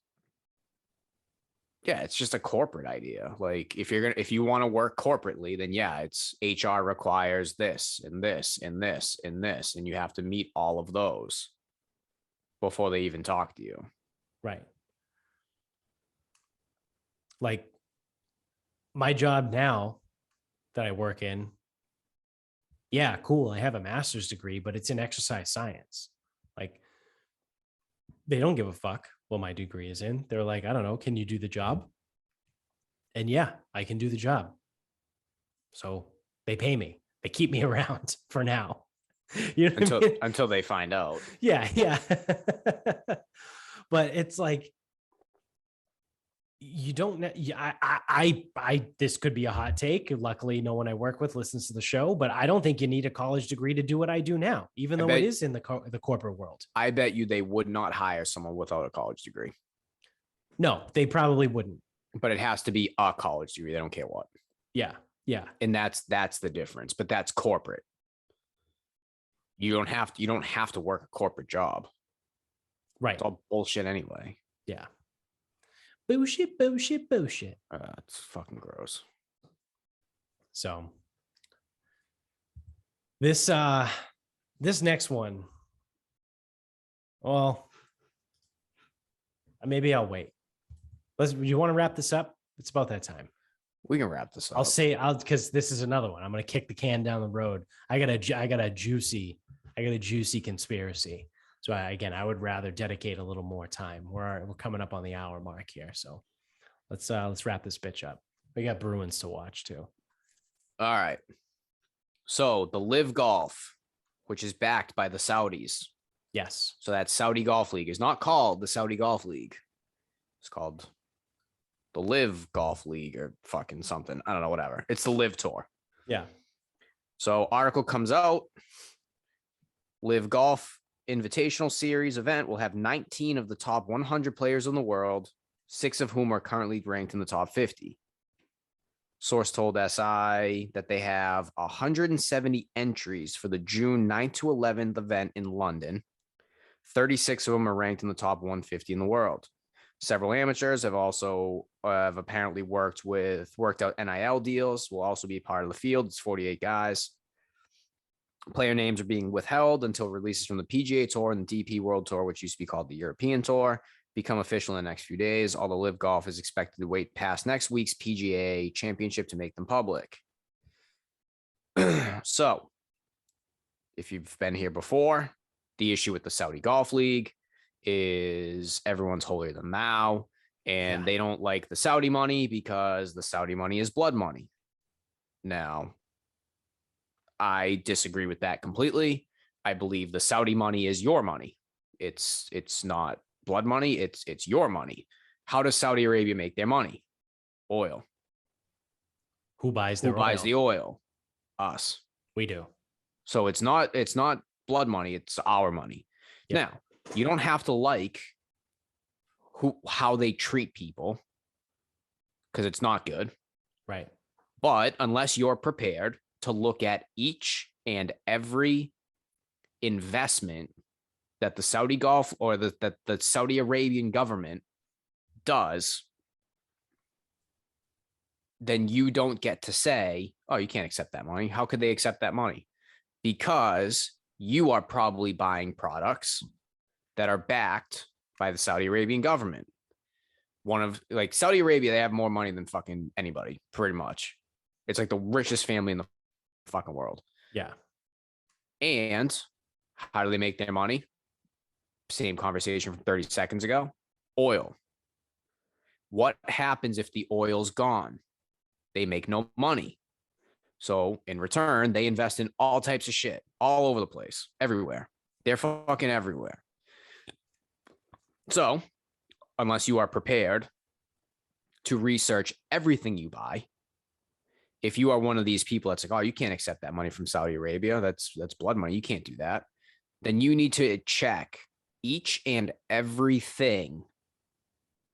Yeah, it's just a corporate idea. Like if you want to work corporately, then yeah, it's HR requires this and this and this and this, and you have to meet all of those before they even talk to you. Right. Like my job now that I work in, yeah, cool. I have a master's degree, but it's in exercise science. Like they don't give a fuck what my degree is in. They're like, I don't know, can you do the job? And yeah, I can do the job. So they pay me. They keep me around for now. You know until they find out. Yeah. But it's like you don't know. I this could be a hot take. Luckily, no one I work with listens to the show, but I don't think you need a college degree to do what I do now, even though it is in the corporate world. I bet you they would not hire someone without a college degree. No, they probably wouldn't. But it has to be a college degree. They don't care what. Yeah. And that's the difference. But that's corporate. You don't have to work a corporate job. Right. It's all bullshit anyway. Yeah. Bullshit. It's fucking gross. So this next one, well, maybe I'll wait. You want to wrap this up? It's about that time. We can wrap this up. Because this is another one. I'm going to kick the can down the road. I got a juicy conspiracy. So I would rather dedicate a little more time. We're coming up on the hour mark here. So let's wrap this bitch up. We got Bruins to watch too. All right. So the Live Golf, which is backed by the Saudis. Yes. So that Saudi Golf League is not called the Saudi Golf League. It's called the Live Golf League or fucking something. I don't know, whatever. It's the Live Tour. Yeah. So article comes out. Live Golf Invitational Series event will have 19 of the top 100 players in the world, 6 of whom are currently ranked in the top 50. Source told SI that they have 170 entries for the June 9th to 11th event in London. 36 of them are ranked in the top 150 in the world. Several amateurs have also apparently worked out NIL deals, will also be part of the field. It's 48 guys. Player names are being withheld until releases from the PGA Tour and the DP World Tour, which used to be called the European Tour, become official in the next few days. Although Live Golf is expected to wait past next week's PGA Championship to make them public. So, if you've been here before, the issue with the Saudi Golf League is everyone's holier than thou, and they don't like the Saudi money because the Saudi money is blood money. Now, I disagree with that completely. I believe the Saudi money is your money. It's not blood money. It's your money. How does Saudi Arabia make their money? Oil. Who buys their Who buys the oil? Us. We do. So it's not blood money. It's our money. Yep. Now, you don't have to like how they treat people because it's not good. Right. But unless you're prepared to look at each and every investment that the Saudi Gulf or that the Saudi Arabian government does, then you don't get to say, oh, you can't accept that money. How could they accept that money? Because you are probably buying products that are backed by the Saudi Arabian government. One of like Saudi Arabia, they have more money than fucking anybody, pretty much. It's like the richest family in the fucking world. Yeah. And how do they make their money? Same conversation from 30 seconds ago. Oil. What happens if the oil's gone? They make no money. So in return, they invest in all types of shit all over the place, everywhere. They're fucking everywhere. So unless you are prepared to research everything you buy, if you are one of these people that's like, oh, you can't accept that money from Saudi Arabia, that's blood money, you can't do that, then you need to check each and everything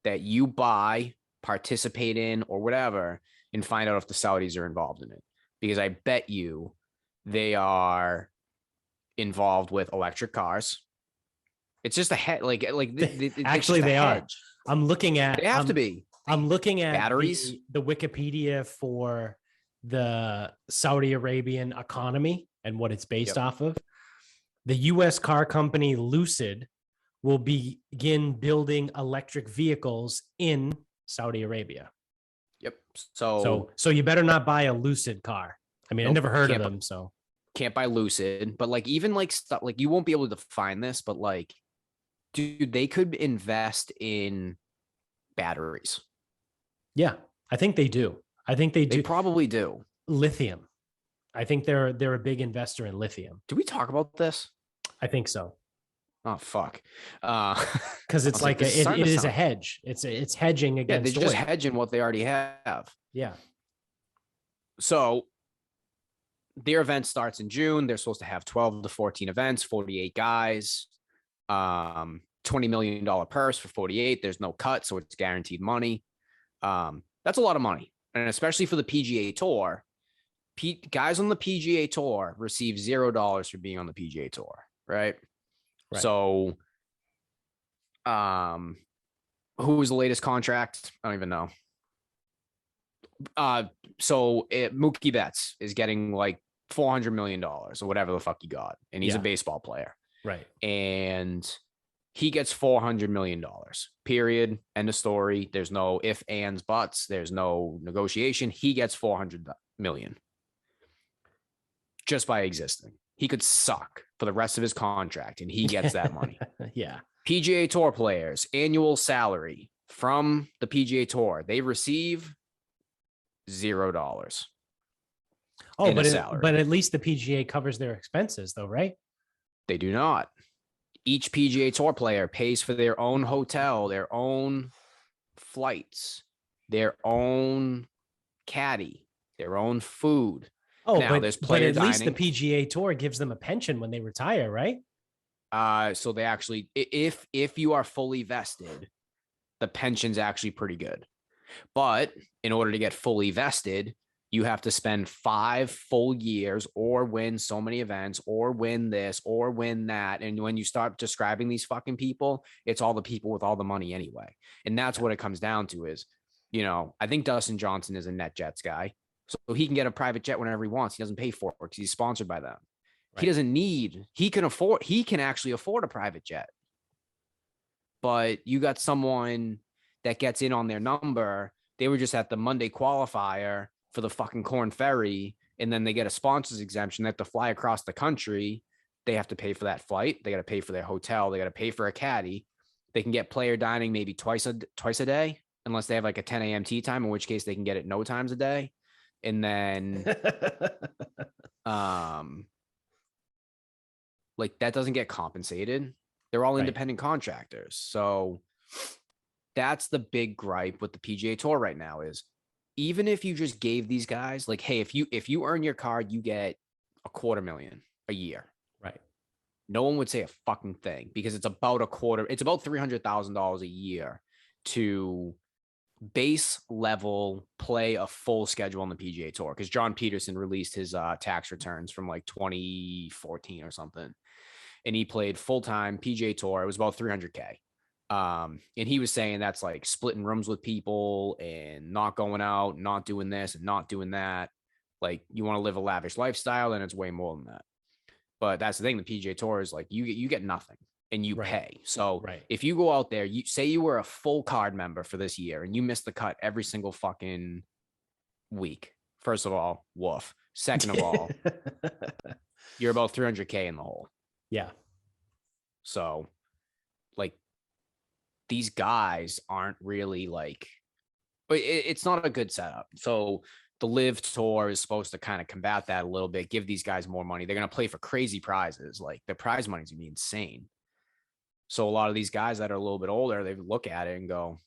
that you buy, participate in, or whatever, and find out if the Saudis are involved in it. Because I bet you they are involved with electric cars. It's just a head, Actually, they are. I'm looking at. They have to be. I'm looking at batteries. The Wikipedia for the Saudi Arabian economy and what it's based off of. The U.S. car company Lucid will begin building electric vehicles in Saudi Arabia. Yep. So you better not buy a Lucid car. I mean, I never heard of them, so can't buy Lucid. But like even like stuff like you won't be able to find this, but like, dude, they could invest in batteries. Yeah, I think they do. I think they do. They probably do. Lithium. I think they're a big investor in lithium. Do we talk about this? I think so. Oh fuck! Because it's like it is a hedge. It's hedging against. They're just hedging what they already have. Yeah. So their event starts in June. They're supposed to have 12 to 14 events, 48 guys, $20 million purse for 48. There's no cut, so it's guaranteed money. That's a lot of money, and especially for the PGA Tour. Guys on the PGA Tour receive $0 for being on the PGA Tour, right? So, who was the latest contract? I don't even know. Mookie Betts is getting like $400 million or whatever the fuck he got, and he's a baseball player, right? And he gets $400 million. Period. End of story. There's no ifs, ands, buts. There's no negotiation. He gets $400 million just by existing. He could suck for the rest of his contract, and he gets that money. Yeah. PGA Tour players, annual salary from the PGA Tour, they receive $0. Oh, but at least the PGA covers their expenses, though, right? They do not. Each PGA Tour player pays for their own hotel, their own flights, their own caddy, their own food. Oh, now, but at least the PGA Tour gives them a pension when they retire, right? So they actually, if you are fully vested, the pension's actually pretty good. But in order to get fully vested, you have to spend 5 full years or win so many events or win this or win that. And when you start describing these fucking people, it's all the people with all the money anyway. And that's what it comes down to is, I think Dustin Johnson is a NetJets guy. So he can get a private jet whenever he wants. He doesn't pay for it because he's sponsored by them. Right. He doesn't need, he can actually afford a private jet. But you got someone that gets in on their number. They were just at the Monday qualifier for the fucking Corn Ferry, and then they get a sponsor's exemption. They have to fly across the country. They have to pay for that flight. They got to pay for their hotel. They got to pay for a caddy. They can get player dining maybe twice a day, unless they have like a 10 a.m. tee time, in which case they can get it no times a day. And then, like that doesn't get compensated. They're all independent contractors. So that's the big gripe with the PGA Tour right now is even if you just gave these guys like, hey, if you earn your card, you get $250,000 a year. Right. No one would say a fucking thing because it's about $300,000 a year to base level play a full schedule on the PGA Tour. Because John Peterson released his tax returns from like 2014 or something. And he played full-time PGA Tour. It was about $300K. And he was saying that's like splitting rooms with people and not going out, not doing this and not doing that. Like you want to live a lavish lifestyle, then it's way more than that. But that's the thing. The PGA Tour is like you get nothing and you Right. pay. So Right. if you go out there, you say you were a full card member for this year and you miss the cut every single fucking week. First of all, woof. Second of all, you're about 300K in the hole. Yeah. So like these guys aren't really like, but it's not a good setup. So the Live Tour is supposed to kind of combat that a little bit, give these guys more money. They're going to play for crazy prizes. Like the prize money is going to be insane. So a lot of these guys that are a little bit older, they look at it and go,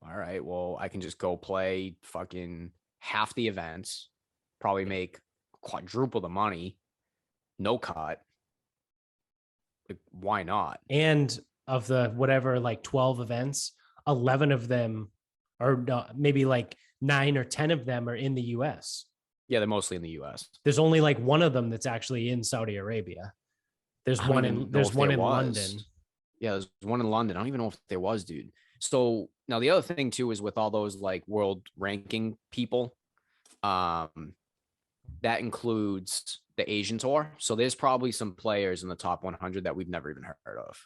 all right, well, I can just go play fucking half the events, probably make quadruple the money, no cut. Like, why not? And of the whatever, like 12 events, 11 of them or maybe like 9 or 10 of them are in the US. Yeah, they're mostly in the US. There's only like one of them that's actually in Saudi Arabia. There's one in London. Yeah, there's one in London. I don't even know if there was, dude. So now the other thing too is with all those like world ranking people, that includes the Asian tour. So there's probably some players in the top 100 that we've never even heard of.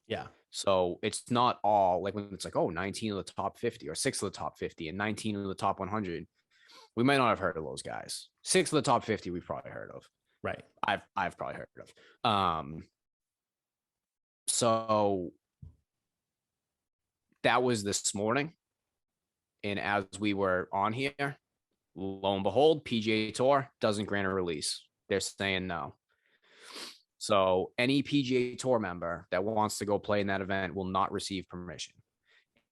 Yeah. So it's not all like when it's like, oh, 19 of the top 50 or 6 of the top 50 and 19 of the top 100. We might not have heard of those guys. 6 of the top 50 we've probably heard of. Right. I've probably heard of. So that was this morning. And as we were on here, lo and behold, PGA Tour doesn't grant a release. They're saying no. So any PGA Tour member that wants to go play in that event will not receive permission.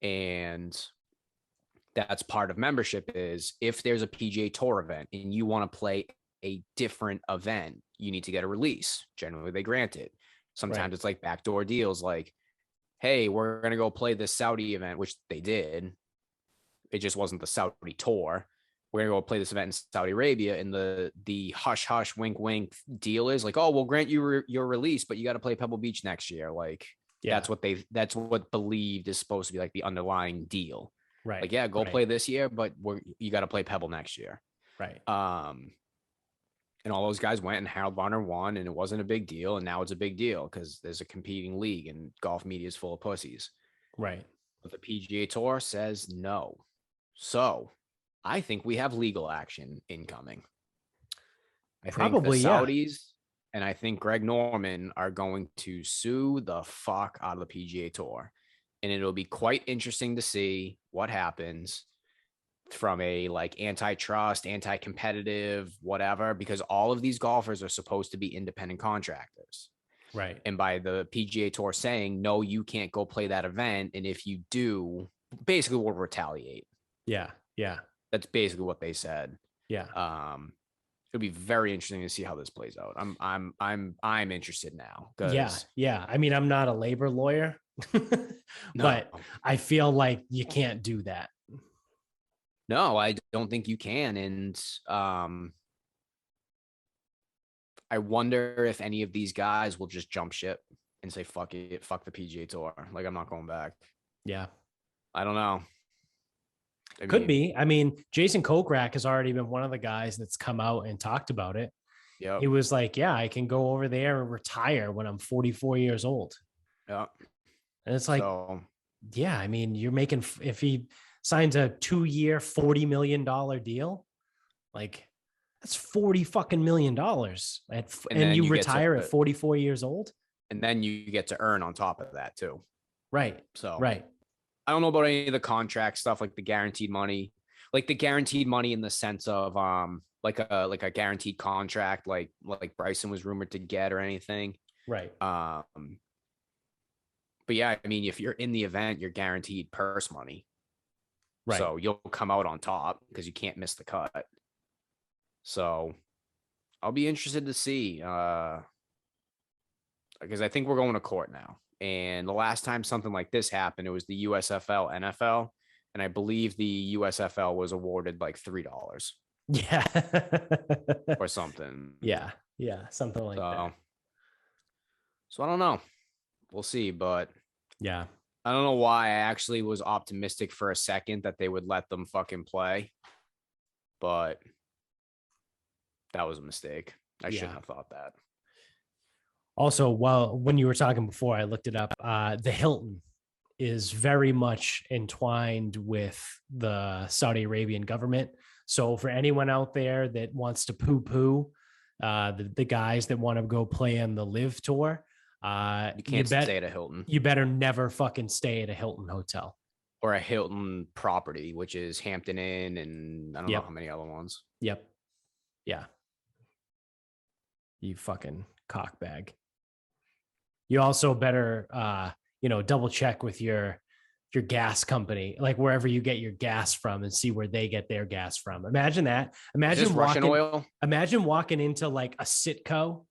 And that's part of membership is if there's a PGA Tour event and you want to play a different event, you need to get a release. Generally, they grant it. Sometimes it's like backdoor deals like, hey, we're going to go play this Saudi event, which they did. It just wasn't the Saudi tour. We're going to go play this event in Saudi Arabia. And the hush, hush, wink, wink deal is like, oh, we'll grant you your release, but you got to play Pebble Beach next year. Like that's what believed is supposed to be like the underlying deal. Right. Like, yeah, go play this year, but you got to play Pebble next year. Right. And all those guys went and Harold Varner won and it wasn't a big deal. And now it's a big deal because there's a competing league and golf media is full of pussies. Right. But the PGA Tour says no. So I think we have legal action incoming. I think the Saudis and I think Greg Norman are going to sue the fuck out of the PGA Tour. And it'll be quite interesting to see what happens from a like antitrust, anti-competitive, whatever, because all of these golfers are supposed to be independent contractors. Right. And by the PGA Tour saying, no, you can't go play that event. And if you do, basically we'll retaliate. Yeah. Yeah. That's basically what they said. Yeah. It'll be very interesting to see how this plays out. I'm interested now. Yeah. I mean, I'm not a labor lawyer, but I feel like you can't do that. No, I don't think you can. And I wonder if any of these guys will just jump ship and say, fuck it, fuck the PGA Tour. Like, I'm not going back. Yeah. I don't know. Could be. I mean, Jason Kokrak has already been one of the guys that's come out and talked about it. Yeah. He was like, yeah, I can go over there and retire when I'm 44 years old. Yeah. And it's like, yeah, I mean, you're making, if he signs a 2-year, $40 million deal, like that's $40 fucking million. And you retire at 44 years old. And then you get to earn on top of that too. Right. So, right. I don't know about any of the contract stuff, like the guaranteed money in the sense of, like a guaranteed contract, like Bryson was rumored to get or anything. Right. But yeah, I mean, if you're in the event, you're guaranteed purse money. Right. So you'll come out on top because you can't miss the cut. So I'll be interested to see, because I think we're going to court now. And the last time something like this happened, it was the USFL NFL. And I believe the USFL was awarded like $3. Yeah. Or something. Yeah. Yeah. Something like that. So I don't know. We'll see. But yeah, I don't know why I actually was optimistic for a second that they would let them fucking play, but that was a mistake. I shouldn't have thought that. Also, when you were talking before, I looked it up. The Hilton is very much entwined with the Saudi Arabian government. So for anyone out there that wants to poo-poo the guys that want to go play on the Live Tour, You can't stay at a Hilton you better never fucking stay at a Hilton hotel. or a Hilton property, which is Hampton Inn and I don't know Yep. how many other ones. Yep. Yeah. You fucking cockbag. You also better double check with your gas company, like wherever you get your gas from, and see where they get their gas from. Imagine that. Is this Russian oil? Imagine walking into like a Citgo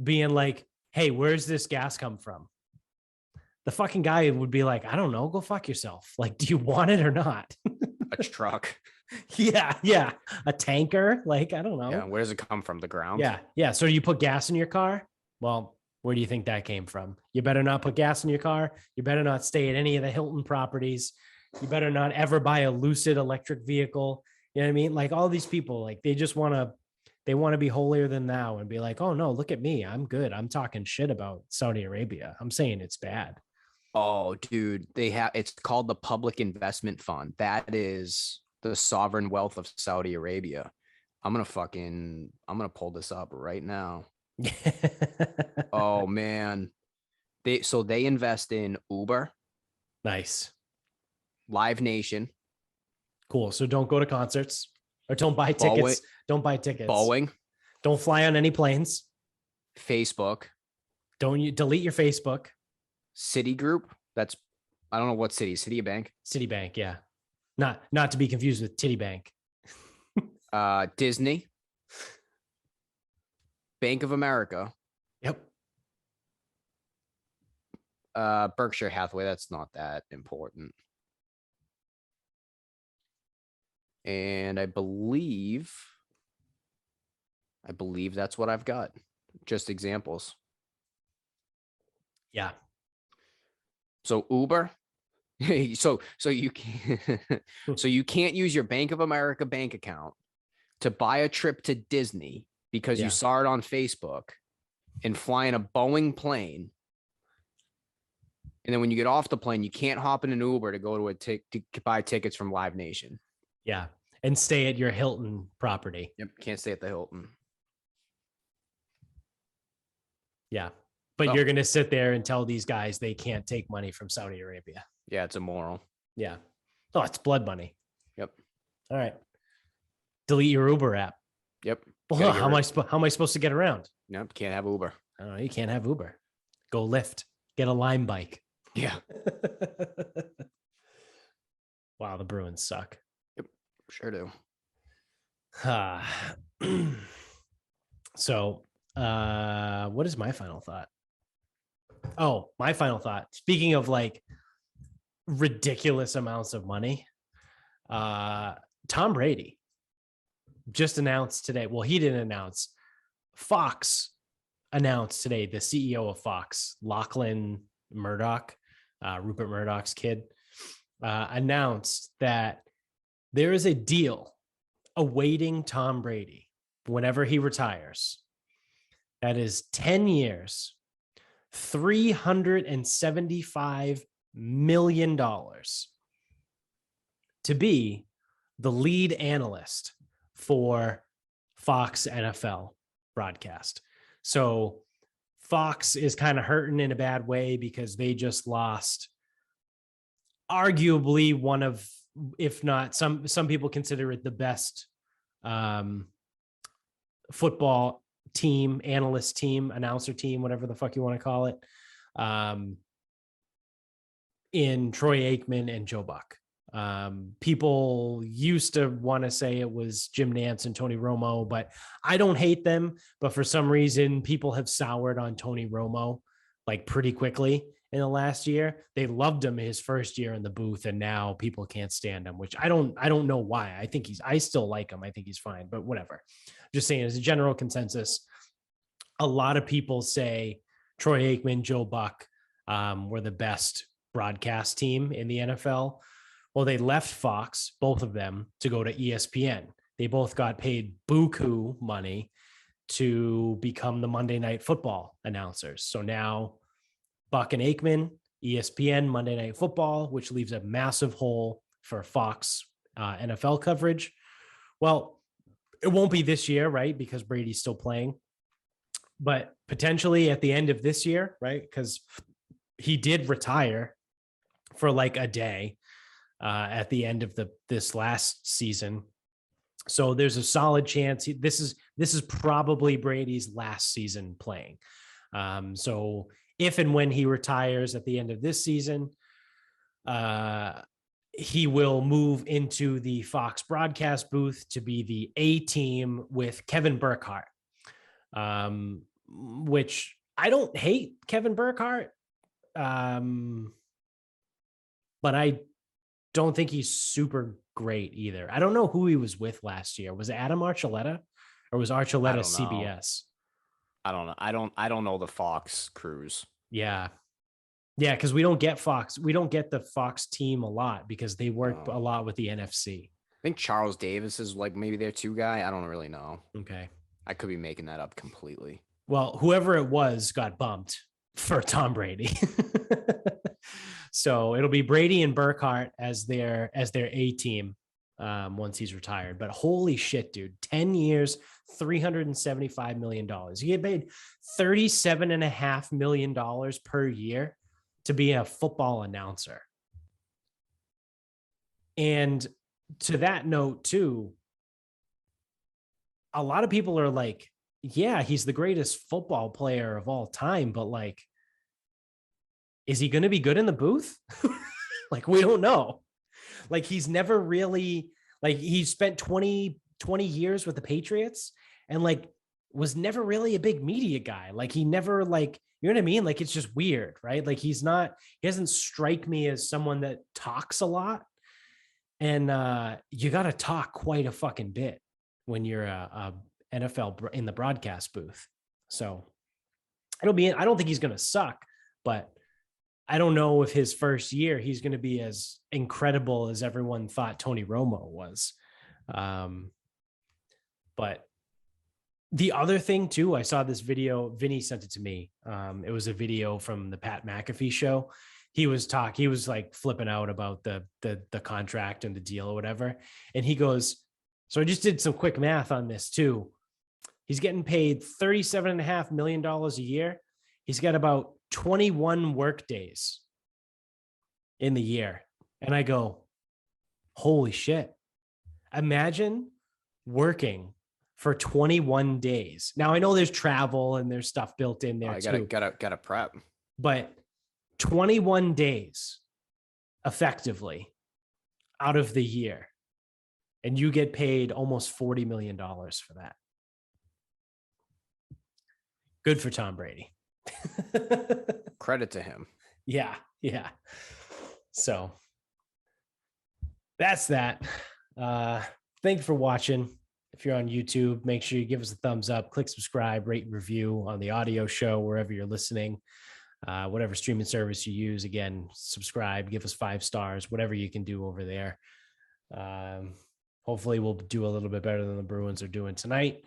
being like, hey, where's this gas come from? The fucking guy would be like, I don't know, go fuck yourself. Like, do you want it or not? A truck. Yeah. A tanker. Like, I don't know. Yeah. Where does it come from? The ground? Yeah. So you put gas in your car? Well, where do you think that came from? You better not put gas in your car. You better not stay at any of the Hilton properties. You better not ever buy a Lucid electric vehicle. You know what I mean? Like all these people, like they just want to be holier than thou and be like, oh no, look at me. I'm good. I'm talking shit about Saudi Arabia. I'm saying it's bad. Oh, dude, it's called the Public Investment Fund. That is the sovereign wealth of Saudi Arabia. I'm gonna pull this up right now. Oh man. They invest in Uber, Nice. Live Nation, Cool. So don't go to concerts or don't buy tickets. Don't buy tickets. Boeing, Don't fly on any planes. Facebook, Don't you delete your Facebook. Citigroup. That's I don't know what city. Citibank. Citibank, yeah. Not to be confused with Titty Bank. Disney, Bank of America. Yep. Berkshire Hathaway. That's not that important. And I believe that's what I've got. Just examples. Yeah. So Uber. so you can't use your Bank of America bank account to buy a trip to Disney because you saw it on Facebook and fly in a Boeing plane. And then when you get off the plane, you can't hop in an Uber to go to buy tickets from Live Nation. Yeah. And stay at your Hilton property. Yep. Can't stay at the Hilton. Yeah. But you're going to sit there and tell these guys they can't take money from Saudi Arabia. Yeah, it's immoral. Yeah. Oh, it's blood money. Yep. All right. Delete your Uber app. Yep. Well, how am I supposed to get around? Nope. Can't have Uber. I don't know. You can't have Uber. Go Lyft. Get a Lime bike. Yeah. Wow, the Bruins suck. Yep. Sure do. So, what is my final thought? Oh, my final thought. Speaking of like ridiculous amounts of money, Tom Brady just announced today. Well, he didn't announce. Fox announced today, the CEO of Fox, Lachlan Murdoch, Rupert Murdoch's kid, announced that there is a deal awaiting Tom Brady whenever he retires. That is 10 years, $375 million to be the lead analyst for Fox NFL broadcast. So Fox is kind of hurting in a bad way because they just lost arguably one of, if not some people consider it the best football team, analyst team, announcer team, whatever the fuck you want to call it, in Troy Aikman and Joe Buck. People used to want to say it was Jim Nantz and Tony Romo, but I don't hate them. But for some reason, people have soured on Tony Romo like pretty quickly in the last year. They loved him his first year in the booth, and now people can't stand him, which I don't know why. I still like him. I think he's fine, but whatever. Just saying, as a general consensus, a lot of people say Troy Aikman, Joe Buck were the best broadcast team in the NFL. Well, they left Fox, both of them, to go to ESPN. They both got paid buku money to become the Monday Night Football announcers. So now Buck and Aikman, ESPN, Monday Night Football, which leaves a massive hole for Fox NFL coverage. Well, it won't be this year, right? Because Brady's still playing. But potentially at the end of this year, right? Because he did retire for like a day at the end of this last season. So there's a solid chance this is probably Brady's last season playing. So if and when he retires at the end of this season, he will move into the Fox broadcast booth to be the A team with Kevin Burkhardt, which I don't hate Kevin Burkhardt, but I don't think he's super great either. I don't know who he was with last year. Was it Adam Archuleta, or was Archuleta CBS? I don't know. I don't know the Fox crews. Yeah. Yeah, because we don't get Fox. We don't get the Fox team a lot because they work a lot with the NFC. I think Charles Davis is like maybe their 2 guy. I don't really know. Okay. I could be making that up completely. Well, whoever it was got bumped for Tom Brady. So it'll be Brady and Burkhardt as their A team once he's retired. But holy shit, dude, 10 years, $375 million. You get paid $37.5 million per year to be a football announcer. And to that note too, a lot of people are like, yeah, he's the greatest football player of all time, but like, is he going to be good in the booth? Like, we don't know. Like, he's never really, like, he spent 20 years with the Patriots and like was never really a big media guy. Like, he never, like, you know what I mean? Like, it's just weird, right? Like, he doesn't strike me as someone that talks a lot. And you got to talk quite a fucking bit when you're a NFL in the broadcast booth. So I don't think he's going to suck, but I don't know if his first year he's going to be as incredible as everyone thought Tony Romo was. But the other thing too, I saw this video, Vinny sent it to me. It was a video from the Pat McAfee show. He was like flipping out about the contract and the deal or whatever. And he goes, so I just did some quick math on this too. He's getting paid $37.5 million a year. He's got about 21 work days in the year. And I go, holy shit. Imagine working for 21 days. Now I know there's travel and there's stuff built in there too. Gotta prep. But 21 days effectively out of the year. And you get paid almost $40 million for that. Good for Tom Brady. Credit to him. Yeah. So that's that. Thank you for watching. If you're on YouTube, make sure you give us a thumbs up, click subscribe, rate and review on the audio show, wherever you're listening, whatever streaming service you use. Again, subscribe, give us 5 stars, whatever you can do over there. Hopefully we'll do a little bit better than the Bruins are doing tonight.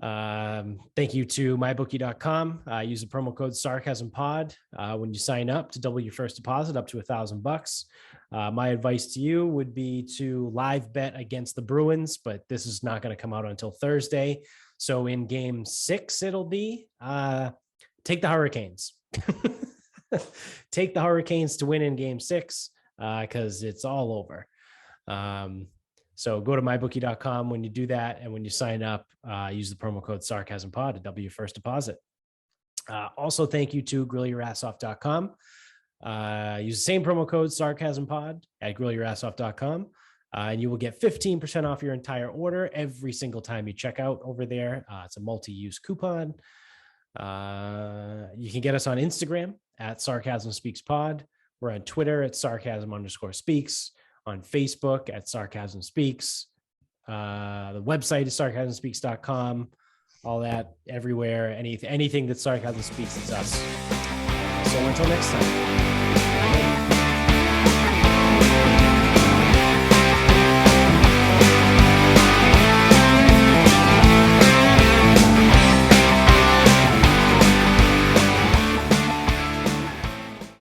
Thank you to mybookie.com. Use the promo code SarcasmPod when you sign up to double your first deposit up to $1,000. My advice to you would be to live bet against the Bruins, but this is not going to come out until Thursday. So in game 6, it'll be take the Hurricanes. Take the Hurricanes to win in game 6 because it's all over. So go to mybookie.com when you do that. And when you sign up, use the promo code SarcasmPod to double your first deposit. Also, thank you to grillyourassoff.com. Use the same promo code SarcasmPod at grillyourassoff.com. And you will get 15% off your entire order every single time you check out over there. It's a multi-use coupon. You can get us on Instagram at Sarcasm Speaks Pod. We're on Twitter at Sarcasm_speaks. On Facebook at Sarcasm Speaks. The website is sarcasmspeaks.com. All that everywhere. Anything that Sarcasm Speaks is us. So until next time.